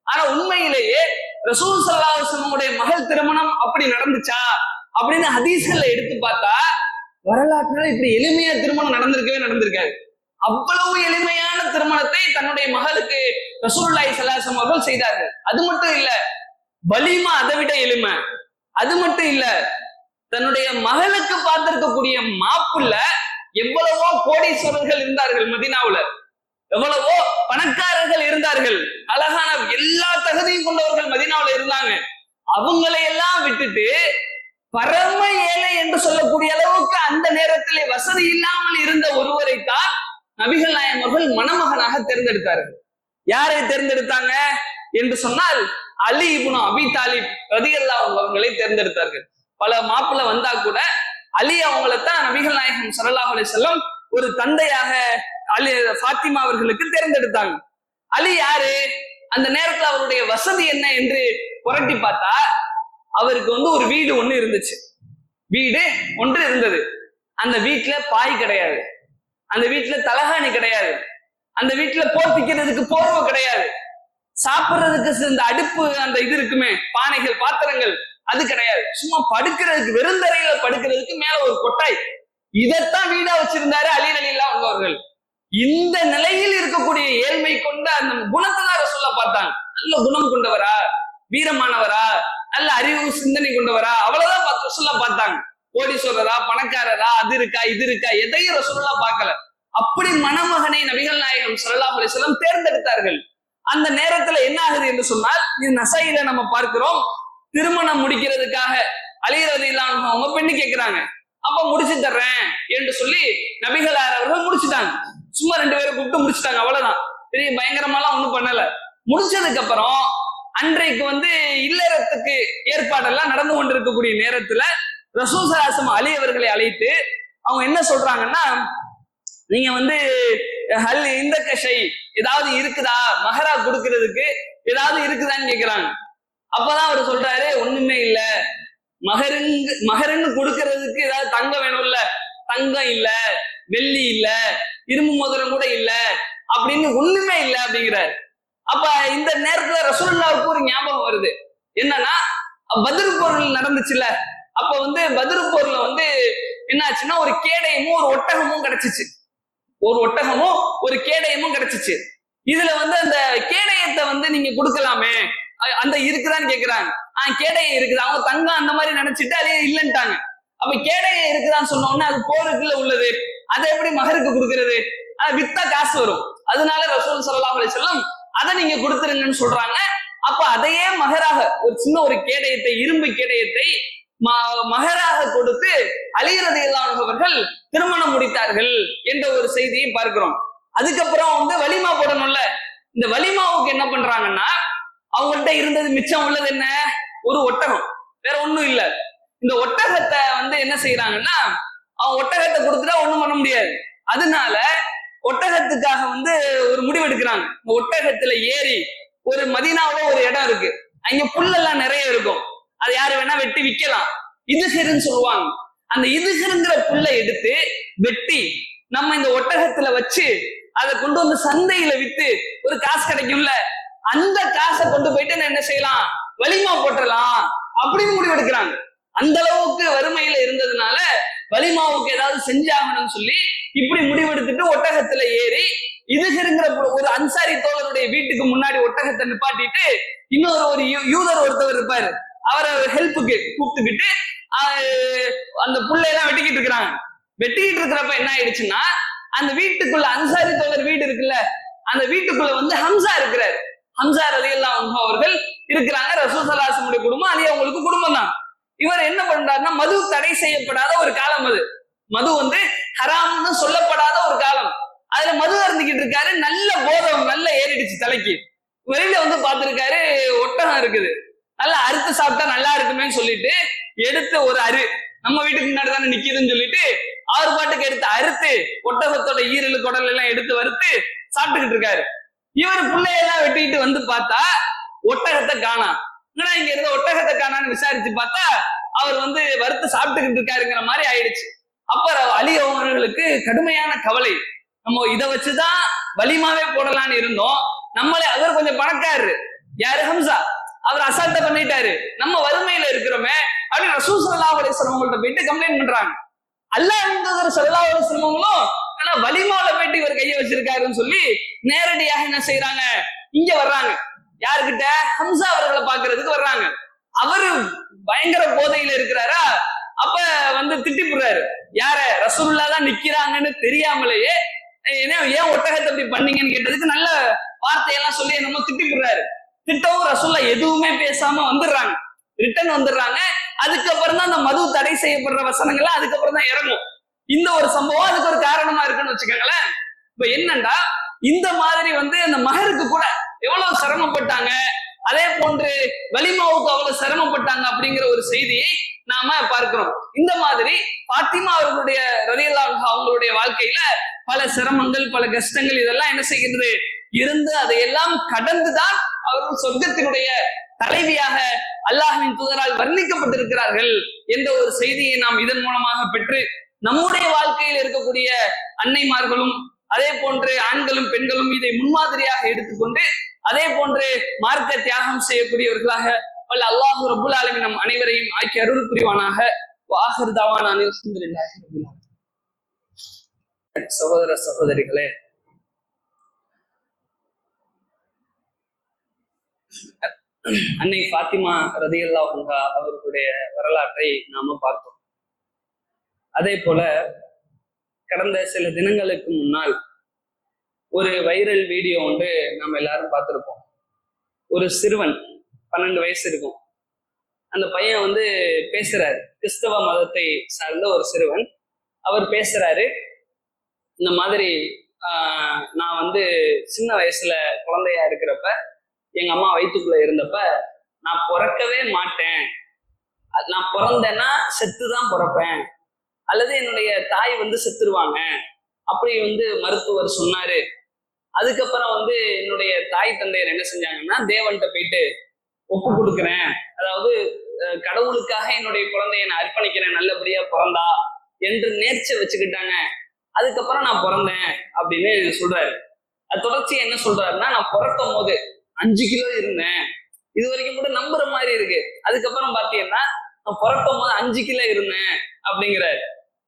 S1: ஆனா உண்மையிலேயே ரசூல் ஸல்லல்லாஹு அலைஹி வஸல்லம் மகள் திருமணம் அப்படி நடந்துச்சா அப்படின்னு ஹதீஸ்கள்ல எடுத்து பார்த்தா, வரலாற்றுல இப்படி எளிமையா திருமணம் நடந்திருக்காரு. அவ்வளவு எளிமையான திருமணத்தை தன்னுடைய மகளுக்கு ரசூலுல்லாஹி ஸல்லல்லாஹு அலைஹி வஸல்லம் அவர்கள் செய்தார்கள். அது மட்டும் இல்ல, வலிமா அதை விட எளிமை. அது மட்டும் இல்ல, தன்னுடைய மகளுக்கு பார்த்திருக்கக்கூடிய மாப்புள்ள எவ்வளவோ கோடீஸ்வரர்கள் இருந்தார்கள் மதீனாவுல, எவ்வளவோ பணக்காரர்கள் இருந்தார்கள், அழகான எல்லா தகுதியும் கொண்டவர்கள் மதீனாவுல இருந்தாங்க. அவங்களை எல்லாம் விட்டுட்டு பரம ஏழை என்று சொல்லக்கூடிய அளவுக்கு அந்த நேரத்திலே வசதி இல்லாமல் இருந்த ஒருவரைத்தான் நபிகள் நாயகம் அவர்கள் மணமகனாக தேர்ந்தெடுத்தார்கள். யாரை தேர்ந்தெடுத்தாங்க என்று சொன்னால், அலி இப்னு அபி தாலிப் ரலியல்லாஹு அன்ஹு அவர்களை தேர்ந்தெடுத்தார்கள். பல மாப்பிள்ள வந்தா கூட அலி அவங்களைத்தான் நபிகள் நாயகம் ஸல்லல்லாஹு அலைஹி வஸல்லம் ஒரு தந்தையாக அலி ஃபாத்திமா அவர்களுக்கு தேர்ந்தெடுத்தாங்க. அலி யாரு, அந்த நேரத்துல அவருடைய வசதி என்ன என்று புரட்டி பார்த்தா, அவருக்கு வந்து ஒரு வீடு ஒண்ணு இருந்துச்சு. வீடு ஒன்று இருந்தது. அந்த வீட்டுல பாய் கிடையாது, அந்த வீட்டுல தலகாணி கிடையாது, அந்த வீட்டுல போர்த்திக்கிறதுக்கு போர்வை கிடையாது, சாப்பிடுறதுக்கு இந்த அடுப்பு அந்த இது இருக்குமே பானைகள் பாத்திரங்கள் அது கிடையாது. சும்மா படுக்கிறதுக்கு வெறுந்தரையில படுக்கிறதுக்கு மேல ஒரு கொட்டாய், இதைத்தான் வீடா வச்சிருந்தாரு அலி ரலியல்லாஹு அன்ஹு அவர்கள். இந்த நிலையில் இருக்கக்கூடிய ஏழ்மை கொண்ட அந்த குணத்தை தான் ரசூலுல்லாஹ் பார்த்தாங்க. நல்ல குணம் கொண்டவரா, வீரமானவரா, நல்ல அறிவு சிந்தனை கொண்டவரா, அவ்வளவுதான் ரசூலுல்லாஹ் பார்த்தாங்க. கோடீஸ்வரரா, பணக்காரரா, அது இருக்கா இது இருக்கா, எதையும் ரசூலுல்லாஹ் பார்க்கல. அப்படி மணமகனை நபிகள் நாயகம் ஸல்லல்லாஹு அலைஹி வஸல்லம் தேர்ந்தெடுத்தார்கள். அந்த நேரத்துல என்ன ஆகுது என்று சொன்னால், இது நசையில நம்ம பார்க்கிறோம். திருமணம் முடிக்கிறதுக்காக அலி ரலியல்லாஹு அன்ஹு அவங்க பெண்ணு கேட்கிறாங்க. அப்ப முடிச்சு தர்றேன் என்று சொல்லி நபிகளார் அவர்கள் முடிச்சுட்டாங்க. சும்மா 2 பேரை கூப்பிட்டு முடிச்சுட்டாங்க, அவ்வளவுதான். பெரிய பயங்கரமாலாம் ஒண்ணும் பண்ணல. முடிச்சதுக்கு அப்புறம் அன்றைக்கு வந்து இல்லறத்துக்கு ஏற்பாடெல்லாம் நடந்து கொண்டிருக்கக்கூடிய நேரத்துல ரசூல் ஸல்லல்லாஹு அலைஹி வஸல்லம் அலி அவர்களை அழைத்து அவங்க என்ன சொல்றாங்கன்னா, நீங்க வந்து ஹல் இந்த கஷை ஏதாவது இருக்குதா, மஹரா கொடுக்கறதுக்கு ஏதாவது இருக்குதான்னு கேக்குறாங்க. அப்பதான் அவர் சொல்றாரு, ஒண்ணுமே இல்ல, மகருன்னு கொடுக்கறதுக்கு ஏதாவது தங்கம் வேணும்ல, தங்கம் இல்ல, வெள்ளி இல்ல, இரும்பு மோதிரம் கூட இல்ல அப்படின்னு ஒண்ணுமே இல்ல அப்படிங்கிறாரு. அப்ப இந்த நேரத்துல ரசூலுல்லாஹ்வுக்கு ஒரு ஞாபகம் வருது. என்னன்னா, பத்ர் போர் நடந்துச்சுல்ல, அப்ப வந்து பத்ர் போர்ல வந்து என்ன ஆச்சுன்னா ஒரு கேடயமும் ஒரு ஒட்டகமும் கிடைச்சிச்சு. ஒரு ஒட்டகமும் ஒரு கேடயமும் கிடைச்சிச்சு. இதுல வந்து அந்த கேடயத்தை வந்து நீங்க கொடுக்கலாமே, அந்த இருக்குதான்னு கேக்குறாங்க. கேடயம் இருக்குது. அவங்க தங்கம் அந்த மாதிரி நினைச்சிட்டு அதே இல்லைன்ட்டாங்க. அப்ப கேடயம் இருக்குதான்னு சொன்ன உடனே அது போருக்குள்ள உள்ளது, அதை எப்படி மகருக்கு கொடுக்கறது, வித்தா காசு வரும். அதனால ரசூல் ஸல்லல்லாஹு அலைஹி வஸல்லம் அதை நீங்க கொடுத்துருங்கன்னு சொல்றாங்க. அப்ப அதையே மகராக ஒரு சின்ன ஒரு கேடயத்தை, இரும்பு கேடயத்தை மகராக கொடுத்து அலி ரலியல்லாஹு அன்ஹு அவர்கள் திருமணம் முடித்தார்கள் என்ற ஒரு செய்தியை பார்க்கிறோம். அதுக்கப்புறம் வந்து வலிமா போடணும்ல, இந்த வலிமாவுக்கு என்ன பண்றாங்கன்னா, அவங்கள்ட்ட இருந்தது மிச்சம் உள்ளது என்ன, ஒரு ஒட்டகம், வேற ஒண்ணும் இல்ல. இந்த ஒட்டகத்தை வந்து என்ன செய்யறாங்கன்னா, அவன் ஒட்டகத்தை கொடுத்துட்டா ஒண்ணும் பண்ண முடியாது. அதனால ஒட்டகத்துக்காக வந்து ஒரு முடிவு எடுக்கிறாங்க. இந்த ஒட்டகத்துல ஏறி ஒரு மதீனாவுல ஒரு இடம் இருக்கு, அங்க புல்லெல்லாம் நிறைய இருக்கும், அதை யாரு வேணா வெட்டி விற்கலாம், இதுகிருன்னு சொல்லுவாங்க. அந்த இதுகிருங்கிற புல்லை எடுத்து வெட்டி நம்ம இந்த ஒட்டகத்துல வச்சு அதை கொண்டு வந்து சந்தையில வித்து ஒரு காசு கிடைக்கும்ல, அந்த காசை கொண்டு போயிட்டு நான் என்ன செய்யலாம், வலிமா போட்டலாம் அப்படின்னு முடிவெடுக்கிறாங்க. அந்த அளவுக்கு வறுமையில இருந்ததுனால வலிமாவுக்கு ஏதாவது செஞ்சாகணும்னு சொல்லி இப்படி முடிவெடுத்துட்டு ஒட்டகத்துல ஏறி இதுகிருங்கிற ஒரு அன்சாரி தோழருடைய வீட்டுக்கு முன்னாடி ஒட்டகத்தை நிப்பாட்டிட்டு இன்னொரு ஒரு யூதர் ஒருத்தவர் இருப்பாரு, அவரை ஹெல்ப்புக்கு கூப்பிட்டுக்கிட்டு அந்த புள்ளையெல்லாம் வெட்டிக்கிட்டு இருக்கிறாங்க. வெட்டிக்கிட்டு இருக்கிறப்ப என்ன ஆயிடுச்சுன்னா, அந்த வீட்டுக்குள்ள அன்சாரி தோழர் வீடு இருக்குல்ல, அந்த வீட்டுக்குள்ள வந்து ஹம்சா இருக்கிறாரு. ஹம்சா ரலியல்லாஹு அன்ஹு அவர்கள் இருக்கிறாங்க. ரசூல் ஸல்லல்லாஹு அலைஹி வஸல்லம் குடும்பம், அலி அவங்களுக்கு குடும்பம் தான். இவர் என்ன பண்றாருன்னா, மது தடை செய்யப்படாத ஒரு காலம் அது, மது வந்து ஹராம்னு சொல்லப்படாத ஒரு காலம், அதுல மது அருந்திக்கிட்டு இருக்காரு. நல்ல போதம் நல்ல ஏறிடுச்சு தலைக்கு. வெளியில வந்து பார்த்திருக்காரு, ஒட்டகம் இருக்குது, நல்லா அறுத்து சாப்பிட்டா நல்லா இருக்குமேன்னு சொல்லிட்டு எடுத்து ஒரு நம்ம வீட்டுக்கு முன்னாடி தானே நிக்குதுன்னு சொல்லிட்டு அவர் பாட்டுக்கு எடுத்து அறுத்து ஒட்டகத்தோட ஈரல் குடல் எல்லாம் எடுத்து வறுத்து சாப்பிட்டுக்கிட்டு இருக்காரு. இவர் பிள்ளையெல்லாம் வெட்டிட்டு வந்து பார்த்தா ஒட்டகத்தை காணா. இங்க இருந்த ஒட்டகத்தை காணான்னு விசாரிச்சு பார்த்தா அவர் வந்து வறுத்து சாப்பிட்டுக்கிட்டு இருக்காருங்கிற மாதிரி ஆயிடுச்சு. அப்புறம் அலி அவர்களுக்கு கடுமையான கவலை, நம்ம இதை வச்சுதான் வலிமாவே போடலான்னு இருந்தோம், நம்மளே அவர் கொஞ்சம் பணக்காரரு, யாரு ஹம்சா, அவர் அசால்ட்டா பண்ணிட்டாரு, நம்ம வறுமையில இருக்கிறோமே அப்படின்னு ரசூல் ஸல்லல்லாஹு அலைஹி வஸல்லம் அவங்கள்ட்ட போயிட்டு கம்ப்ளைண்ட் பண்றாங்க. அல்லாஹ்வின் தூதர் ஸல்லல்லாஹு அலைஹி வஸல்லம் ஆனா வலிமால போயிட்டு இவர் கையை வச்சிருக்காருன்னு சொல்லி நேரடியாக என்ன செய்யறாங்க, இங்க வர்றாங்க. யாருக்கிட்ட, ஹம்சா அவர்களை பாக்குறதுக்கு வர்றாங்க. அவரு பயங்கர போதையில இருக்கிறாரா, அப்ப வந்து திட்டிப்புறாரு, யார, ரசூலுல்லாஹ் தான் நிக்கிறாங்கன்னு தெரியாமலேயே ஏன் ஒட்டகத்தை அப்படி பண்ணீங்கன்னு கேட்டதுக்கு நல்ல வார்த்தையெல்லாம் சொல்லி என்னமோ திட்டிப்புறாரு. திட்டவும் ரசூலுல்லாஹ் எதுவுமே பேசாம வந்துடுறாங்க, ரிட்டர்ன் வந்துடுறாங்க. அதுக்கப்புறம் தான் அந்த மது தடை செய்யப்படுற வசனங்கள்லாம் அதுக்கப்புறம் தான் இறங்கும். இந்த ஒரு சம்பவம் அதுக்கு ஒரு காரணமா இருக்குன்னு வச்சுக்கோங்களேன். இப்ப என்னண்டா, இந்த மாதிரி வந்து அந்த மகருக்கு கூட எவ்வளவு சிரமப்பட்டாங்க, அதே போன்று வலிமாவுக்கு அவ்வளவு சிரமப்பட்டாங்க அப்படிங்கிற ஒரு செய்தியை நாம பார்க்கிறோம். இந்த மாதிரி பாத்திமா அவர்களுடைய ரலியல்லாஹு அன்ஹா அவங்களுடைய வாழ்க்கையில பல சிரமங்கள், பல கஷ்டங்கள் இதெல்லாம் என்ன செய்கிறது இருந்து அதையெல்லாம் கடந்துதான் அவர்கள் சொர்க்கத்தினுடைய தலைவியாக அல்லாஹ்வின் தூதரால் வர்ணிக்கப்பட்டிருக்கிறார்கள் என்ற ஒரு செய்தியை நாம் இதன் மூலமாக பெற்று நம்முடைய வாழ்க்கையில் இருக்கக்கூடிய அன்னைமார்களும் அதே போன்று ஆண்களும் பெண்களும் இதை முன்மாதிரியாக எடுத்துக்கொண்டு அதே போன்று மார்க்க தியாகம் செய்யக்கூடியவர்களாக வல்ல அல்லாஹ் ரப்புல் ஆலமீன் நம் அனைவரையும் ஆக்கி அருள் புரிவானாக. வாஹிர் தவானா அனில் ஹம்துலில்லாஹி ரப்பில் ஆலமீன். சகோதர சகோதரிகளே, அன்னை ஃபாத்திமா ரலியல்லாஹு அன்ஹா அவர்களுடைய வரலாற்றை நாம பார்த்தோம். அதே போல கடந்த சில தினங்களுக்கு முன்னால் ஒரு வைரல் வீடியோ ஒன்று நம்ம எல்லாரும் பார்த்திருப்போம். ஒரு சிறுவன் 12 வயசு இருக்கும், அந்த பையன் வந்து பேசுறாரு, கிறிஸ்தவ மதத்தை சார்ந்த ஒரு சிறுவன். அவர் பேசுறாரு, இந்த மாதிரி நான் வந்து சின்ன வயசுல குழந்தையா இருக்கிறப்ப எங்க அம்மா வயிற்றுக்குள்ள இருந்தப்ப நான் பிறக்கவே மாட்டேன், நான் பிறந்தேன்னா செத்துதான் பிறப்பேன், அல்லது என்னுடைய தாய் வந்து செத்துருவாங்க அப்படி வந்து மருத்துவர் சொன்னாரு. அதுக்கப்புறம் வந்து என்னுடைய தாய் தந்தையர் என்ன செஞ்சாங்கன்னா தேவன்கிட்ட போயிட்டு ஒப்பு கொடுக்குறேன், அதாவது கடவுளுக்காக என்னுடைய குழந்தைய நான் அர்ப்பணிக்கிறேன், நல்லபடியா பிறந்தா என்று நேர்ச்சை வச்சுக்கிட்டாங்க. அதுக்கப்புறம் நான் பிறந்தேன் அப்படின்னு சொல்றாரு. அது தொடர்ச்சியா என்ன சொல்றாருன்னா, நான் பிறக்கும் போது 5 கிலோ இருந்தேன், இது வரைக்கும் கூட நம்புற மாதிரி இருக்கு. அதுக்கப்புறம் பாத்தீங்கன்னா நான் பிறக்கும் போது 5 கிலோ இருந்தேன் அப்படிங்கிறாரு.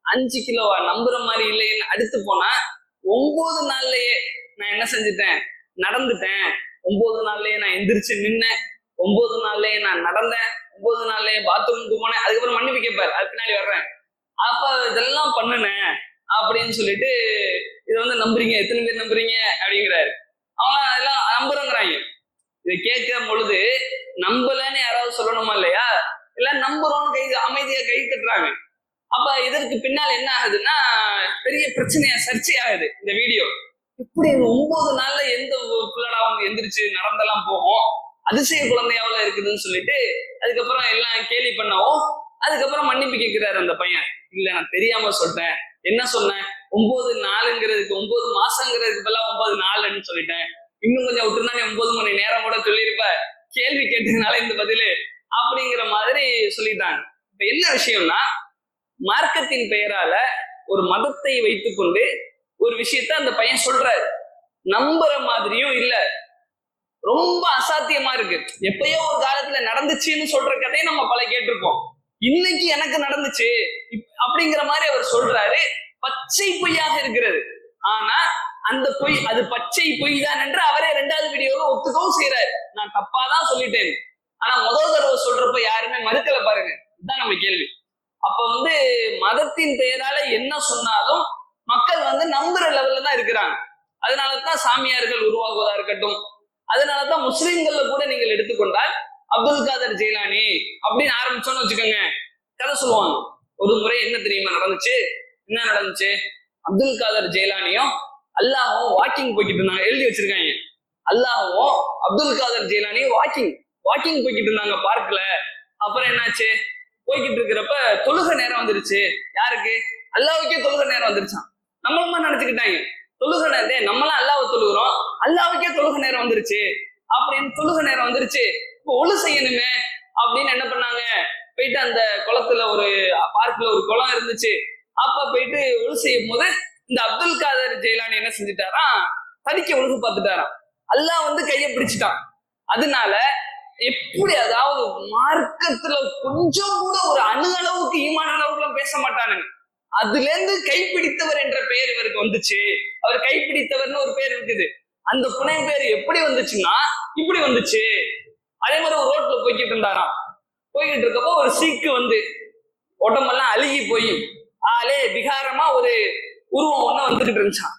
S1: 5 கிலோவா, நம்புற மாதிரி இல்லைன்னு. அடுத்து போனா 9 நாள்லயே நான் என்ன செஞ்சுட்டேன், நடந்துட்டேன், 9 நாள்லயே நான் எந்திரிச்சு நின்னேன், 9 நாள்லயே நான் நடந்தேன், 9 நாள்லயே பாத்ரூமுக்கு போனேன். அதுக்கப்புறம் மன்னிப்பு கேட்பாரு, அது பின்னாடி வர்றேன். அப்ப இதெல்லாம் பண்ணுனேன் அப்படின்னு சொல்லிட்டு இதை வந்து நம்புறீங்க, எத்தனை பேர் நம்புறீங்க அப்படிங்கிறாரு. அவங்க அதெல்லாம் நம்புறேங்கிறாங்க. இதை கேட்கும் பொழுது நம்பலன்னு யாராவது சொல்லணுமா இல்லையா? இல்ல நம்புறோம்னு அமைதியா கை தட்டுறாங்க. அப்ப இதற்கு பின்னால் என்ன ஆகுதுன்னா பெரிய பிரச்சனையா சர்ச்சை ஆகுது. இந்த வீடியோ இப்படி 9 நாள்ல எந்த பிள்ளடா அவங்க எந்திரிச்சு நடந்தெல்லாம் போகும், அதிசய குழந்தையாவில இருக்குதுன்னு சொல்லிட்டு அதுக்கப்புறம் எல்லாம் கேலி பண்ணவும் அதுக்கப்புறம் மன்னிப்பு கேட்கிறாரு அந்த பையன். இல்ல நான் தெரியாம சொல்லிட்டேன், என்ன சொன்னேன், 9 நாளுங்கிறதுக்கு 9 மாசங்கிறதுக்கு பதிலா 9 நாளுன்னு சொல்லிட்டேன், இன்னும் கொஞ்சம் விட்டுருந்தா நீ 9 மணி நேரம் கூட சொல்லியிருப்ப, கேள்வி கேட்டதுனால இந்த பதிலு அப்படிங்கிற மாதிரி சொல்லிட்டாங்க. இப்ப என்ன விஷயம்னா, மார்க்கத்தின் பெயரால ஒரு மதத்தை வைத்துக்கொண்டு ஒரு விஷயத்த அந்த பையன் சொல்றாரு. நம்புற மாதிரியும் இல்ல, ரொம்ப அசாத்தியமா இருக்கு. எப்பயோ ஒரு காலத்துல நடந்துச்சுன்னு சொல்ற கதையை நம்ம பல கேட்டிருப்போம். இன்னைக்கு எனக்கு நடந்துச்சு அப்படிங்கிற மாதிரி அவர் சொல்றாரு. பச்சை பொய்யாக இருக்கிறது. ஆனா அந்த பொய் அது பச்சை பொய் தான் என்று அவரே 2வது வீடியோல ஒத்துக்கவும் செய்யறாரு. நான் தப்பாதான் சொல்லிட்டேன். ஆனா முதல் தடவை சொல்றப்ப யாருமே மறுக்கல பாருங்க. இதுதான் நம்ம கேள்வி. அப்ப வந்து மதத்தின் பெயரால என்ன சொன்னாலும் மக்கள் வந்து நம்புற லெவல்ல தான் இருக்கிறாங்க. அதனாலதான் சாமியார்கள் உருவாகுவதா இருக்கட்டும், அதனாலதான் முஸ்லிம்கள்ல கூட நீங்கள் எடுத்துக்கொண்டால் அப்துல் காதர் ஜெயிலானி அப்படின்னு ஆரம்பிச்சோன்னு வச்சுக்கோங்க, கதை சொல்லுவாங்க. ஒரு முறை என்ன தெரியுமா நடந்துச்சு? என்ன நடந்துச்சு? அப்துல் காதர் ஜெயிலானியும் அல்லாஹும் வாக்கிங் போய்கிட்டு இருந்தாங்க. எழுதி வச்சிருக்காங்க, அல்லாஹும் அப்துல் காதர் ஜெயிலானியும் வாக்கிங் போய்கிட்டு இருந்தாங்க பார்க்ல. அப்புறம் என்னாச்சு, போய்கிட்டு இருக்கிறப்ப தொழுக நேரம் வந்துருச்சு. யாருக்கு? அல்லாவுக்கே தொழுக நேரம் வந்துருச்சான். நம்மளுமா நினைச்சுக்கிட்டாங்க தொழுக நேரம், நம்மளாம் அல்லாவை தொழுகிறோம், அல்லாவுக்கே தொழுக நேரம் வந்துருச்சு அப்படின்னு. தொழுக நேரம் வந்துருச்சு, இப்போ ஒழு செய்யணுமே அப்படின்னு என்ன பண்ணாங்க, போயிட்டு அந்த குளத்துல ஒரு பார்க்ல ஒரு குளம் இருந்துச்சு. அப்ப போயிட்டு ஒழு செய்யும் போது இந்த அப்துல் காதர் ஜெயிலானி என்ன செஞ்சுட்டாராம், தடிக்க ஒழுகு பார்த்துட்டாராம். அல்லாஹ் வந்து கையை பிடிச்சிட்டான். அதனால எப்படி, அதாவது மார்க்கத்துல கொஞ்சம் கூட ஒரு அணு அளவுக்கு ஈமான அளவுக்கு பேச மாட்டானுங்க. அதுல இருந்து கைப்பிடித்தவர் என்ற பெயர் இவருக்கு வந்துச்சு. அவர் கைப்பிடித்தவர்னு ஒரு பேர் இருக்குது. அந்த புனை பேர் எப்படி வந்துச்சுன்னா இப்படி வந்துச்சு. அதே மாதிரி ஒரு ரோட்ல போய்கிட்டு இருந்தாராம். போய்கிட்டு இருக்கப்போ ஒரு சீக்கு வந்து உடம்பெல்லாம் அழுகி போய் ஆளே விகாரமா ஒரு உருவம் ஒண்ணு வந்துகிட்டு இருந்துச்சான்.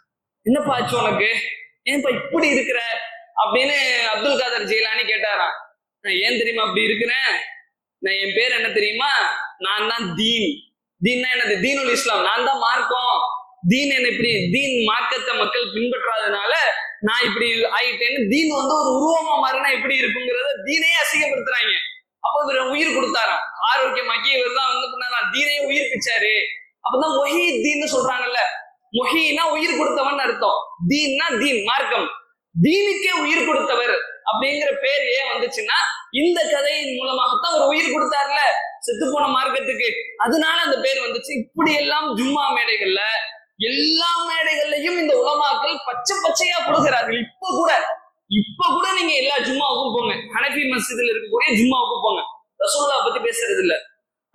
S1: என்னப்பா ஆச்சு உனக்கு, ஏன்பா இப்படி இருக்கிற அப்படின்னு அப்துல் காதர் ஜெயிலானி கேட்டாராம். நான் ஏன் தெரியுமா அப்படி இருக்கிறேன், நான் என் பேர் என்ன தெரியுமா, நான் தான் தீன். தீன்னா என்னது? தீனுல் இஸ்லாம். நான் தான் மார்க்கம். தீன் என்ன இப்படி, தீன் மார்க்கத்தை மக்கள் பின்பற்றாதனால நான் இப்படி ஆயிட்டேன்னு. தீன் வந்து ஒரு உருவமா மாறினா எப்படி இருக்குங்கிறத தீனையே அசிங்கப்படுத்துறாங்க. அப்போ இவர் உயிர் கொடுத்தாராம், ஆரோக்கியமாக்கி இவர் தான் வந்து பண்ணாராம், தீனையே உயிர் பிச்சாரு. அப்பதான் மொஹி தீன்னு சொல்றாங்கல்ல, மொஹினா உயிர் கொடுத்தவன் அர்த்தம், தீன்னா தீன் மார்க்கம், தீனுக்கே உயிர் கொடுத்தவர் அப்படிங்கிற பேர் ஏன் வந்துச்சுன்னா இந்த கதையின் மூலமாகத்தான் ஒரு உயிர் கொடுத்தாருல செத்து போன மார்க்கத்துக்கு, அதனால அந்த பேர் வந்துச்சு. இப்படி எல்லாம் ஜும்மா மேடைகள்ல எல்லா மேடைகள்லையும் இந்த உலமாக்கள் பச்சை பச்சையா கொடுக்கிறார்கள். இப்ப கூட நீங்க எல்லா ஜும்மாவுக்கும் போங்க, ஹனஃபி மஸ்ஜிதில் இருக்கக்கூடிய ஜும்மாவுக்கும் போங்க, ரசூலுல்லாஹ் பத்தி பேசுறது இல்ல,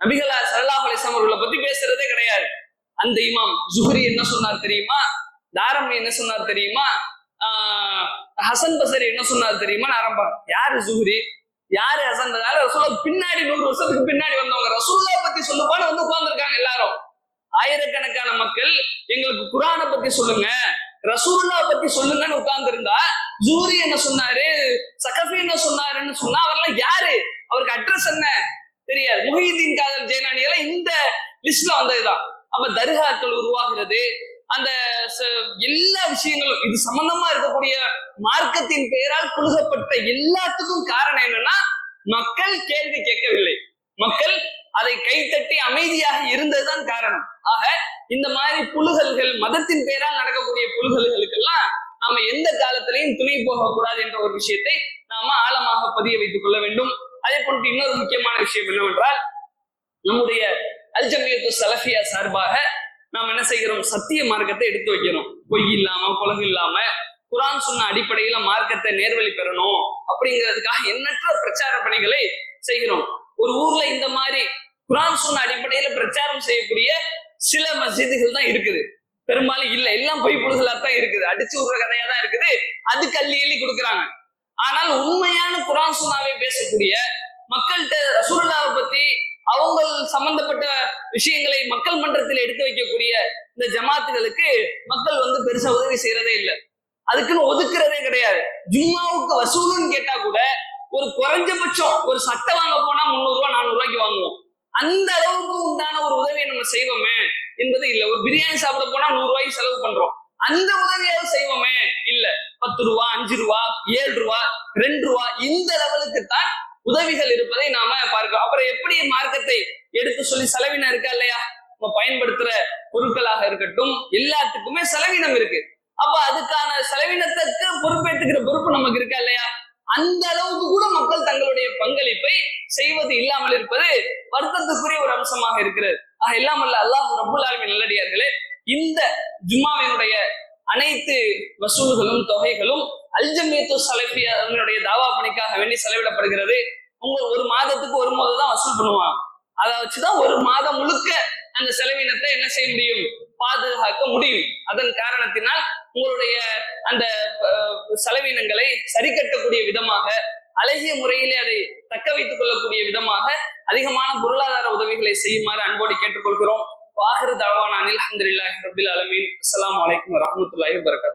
S1: நபிகளார் ஸல்லல்லாஹு அலைஹி வஸல்லம் அவர்களை பத்தி பேசுறதே கிடையாது. அந்த இமாம் ஜுஹ்ரி என்ன சொன்னார் தெரியுமா, தாரமி என்ன சொன்னார் தெரியுமா, ஹசன் பசரி என்ன சொன்னார் தெரியுமா ஆரம்பம். யாரு ஜுஹ்ரி, யாரு ஹசன்? ரசூலுல்லாஹ் பின்னாடி 100 வருஷத்துக்கு பின்னாடி வந்தவங்க. ரசூலுல்லாஹ் பத்தி சொல்லுவான்னு வந்து உட்கார்ந்துருக்காங்க எல்லாரும். ஆயிரக்கணக்கான மக்கள் எங்களுக்கு குர்ஆனை பத்தி சொல்லுங்க, ரசூலுல்லாஹ் பத்தி சொல்லுங்கன்னு உட்கார்ந்து இருந்தா, ஜூரி என்ன சொன்னாரு, சகஃபி என்ன சொன்னாருன்னு சொன்னா அவர்லாம் யாரு, அவருக்கு அட்ரஸ் என்ன தெரியாது. முஹிதீன் காதர் ஜெயிலானி எல்லாம் இந்த லிஸ்ட்ல வந்ததுதான். அப்ப தர்காக்கள் உருவாகிறது, அந்த எல்லா விஷயங்களும் இது சம்பந்தமா இருக்கக்கூடிய மார்க்கத்தின் பெயரால் புழுகப்பட்ட எல்லாத்துக்கும் காரணம் என்னன்னா, மக்கள் கேள்வி கேட்கவில்லை, மக்கள் அதை கைத்தட்டி அமைதியாக இருந்ததுதான் காரணம். ஆக இந்த மாதிரி புழுகல்கள், மதத்தின் பெயரால் நடக்கக்கூடிய புழுகல்களுக்கெல்லாம் நாம எந்த காலத்திலையும் துணை போகக்கூடாது என்ற ஒரு விஷயத்தை நாம ஆழமாக பதிய வைத்துக் கொள்ள வேண்டும். அதே போன்று இன்னொரு முக்கியமான விஷயம் என்னவென்றால், நம்முடைய அல் ஜமியத்து சலஃபியா சார்பாக நாம் என்ன செய்கிறோம், சத்திய மார்க்கத்தை எடுத்து வைக்கிறோம். பொய் இல்லாம குலகு இல்லாம குரான் சொன்ன அடிப்படையில மார்க்கத்தை நேர்வழி பெறணும் அப்படிங்கிறதுக்காக எண்ணற்ற பிரச்சார பணிகளை செய்கிறோம். ஒரு ஊர்ல இந்த மாதிரி குரான் சொன்ன அடிப்படையில பிரச்சாரம் செய்யக்கூடிய சில மஸ்ஜிதுகள் தான் இருக்குது, பெரும்பாலும் இல்ல, எல்லாம் பொய் புழுகளா தான் இருக்குது, அடிச்சு விடுற கதையா தான் இருக்குது, அது கல்லி எள்ளி கொடுக்குறாங்க. ஆனால் உண்மையான குரான் சுன்னாவை பேசக்கூடிய மக்கள்கிட்ட ரசூலுல்லாஹை பத்தி அவங்க சம்பந்தப்பட்ட விஷயங்களை மக்கள் மன்றத்தில் எடுத்து வைக்கக்கூடிய இந்த ஜமாத்துகளுக்கு மக்கள் வந்து பெருசா உதவி செய்யறதே இல்லை, அதுக்குன்னு ஒதுக்குறதே கிடையாது. ஜும்மாவுக்கு வசூலுன்னு கேட்டா கூட ஒரு குறைஞ்சபட்சம் ஒரு சட்டை வாங்க போனா 300 ரூபாய் 400 ரூபாய்க்கு வாங்குவோம். அந்த அளவுக்கு உண்டான ஒரு உதவியை நம்ம செய்வோமே என்பது இல்லை. ஒரு பிரியாணி சாப்பிட போனா 100 ரூபாய்க்கு செலவு பண்றோம், அந்த உதவியாவது செய்வோமே இல்ல. 10 ரூபா 5 ரூபா 7 ரூபா 2 ரூபா இந்த லெவலுக்கு தான் உதவிகள் இருப்பதை நாம பார்க்கிறோம். அப்புறம் எப்படி மார்க்கத்தை எடுத்து சொல்லி செலவினம் இருக்கா இல்லையா, நம்ம பயன்படுத்துற பொருட்களாக இருக்கட்டும் எல்லாத்துக்குமே செலவினம் இருக்கு. அப்ப அதுக்கான செலவினத்துக்கு பொறுப்பேற்றுக்கிற பொறுப்பு நமக்கு இருக்கா இல்லையா, அந்த அளவுக்கு கூட மக்கள் தங்களுடைய பங்களிப்பை செய்வது இல்லாமல் இருப்பது வருத்தத்துக்குரிய ஒரு அம்சமாக இருக்கிறது. ஆக எல்லாம் அல்ல அல்லாஹ் ரப்புல் ஆலமீன் நல்லடியார்களே, இந்த ஜும்மாவினுடைய அனைத்து வசூல்களும் தொகைகளும் அல் ஜமியத்து சலஃபியாவினுடைய தாவா பணிக்காக வேண்டி செலவிடப்படுகிறது. உங்க ஒரு மாதத்துக்கு ஒரு முறை தான் வசூல் பண்ணுவாங்க, அதை வச்சுதான் ஒரு மாதம் முழுக்க அந்த செலவினத்தை என்ன செய்ய முடியும், பாதுகாக்க முடியும். அதன் காரணத்தினால் உங்களுடைய அந்த செலவினங்களை சரி கட்டக்கூடிய விதமாக, அழகிய முறையிலே அதை தக்க வைத்துக் கொள்ளக்கூடிய விதமாக அதிகமான பொருளாதார உதவிகளை செய்யுமாறு அன்போடு கேட்டுக்கொள்கிறோம். வாஹிரு தஅவானா அல்ஹம்துலில்லாஹி ரப்பில் ஆலமீன். அஸ்ஸலாமு அலைக்கும் வரஹ்மத்துல்லாஹி வபரகாத்துஹு.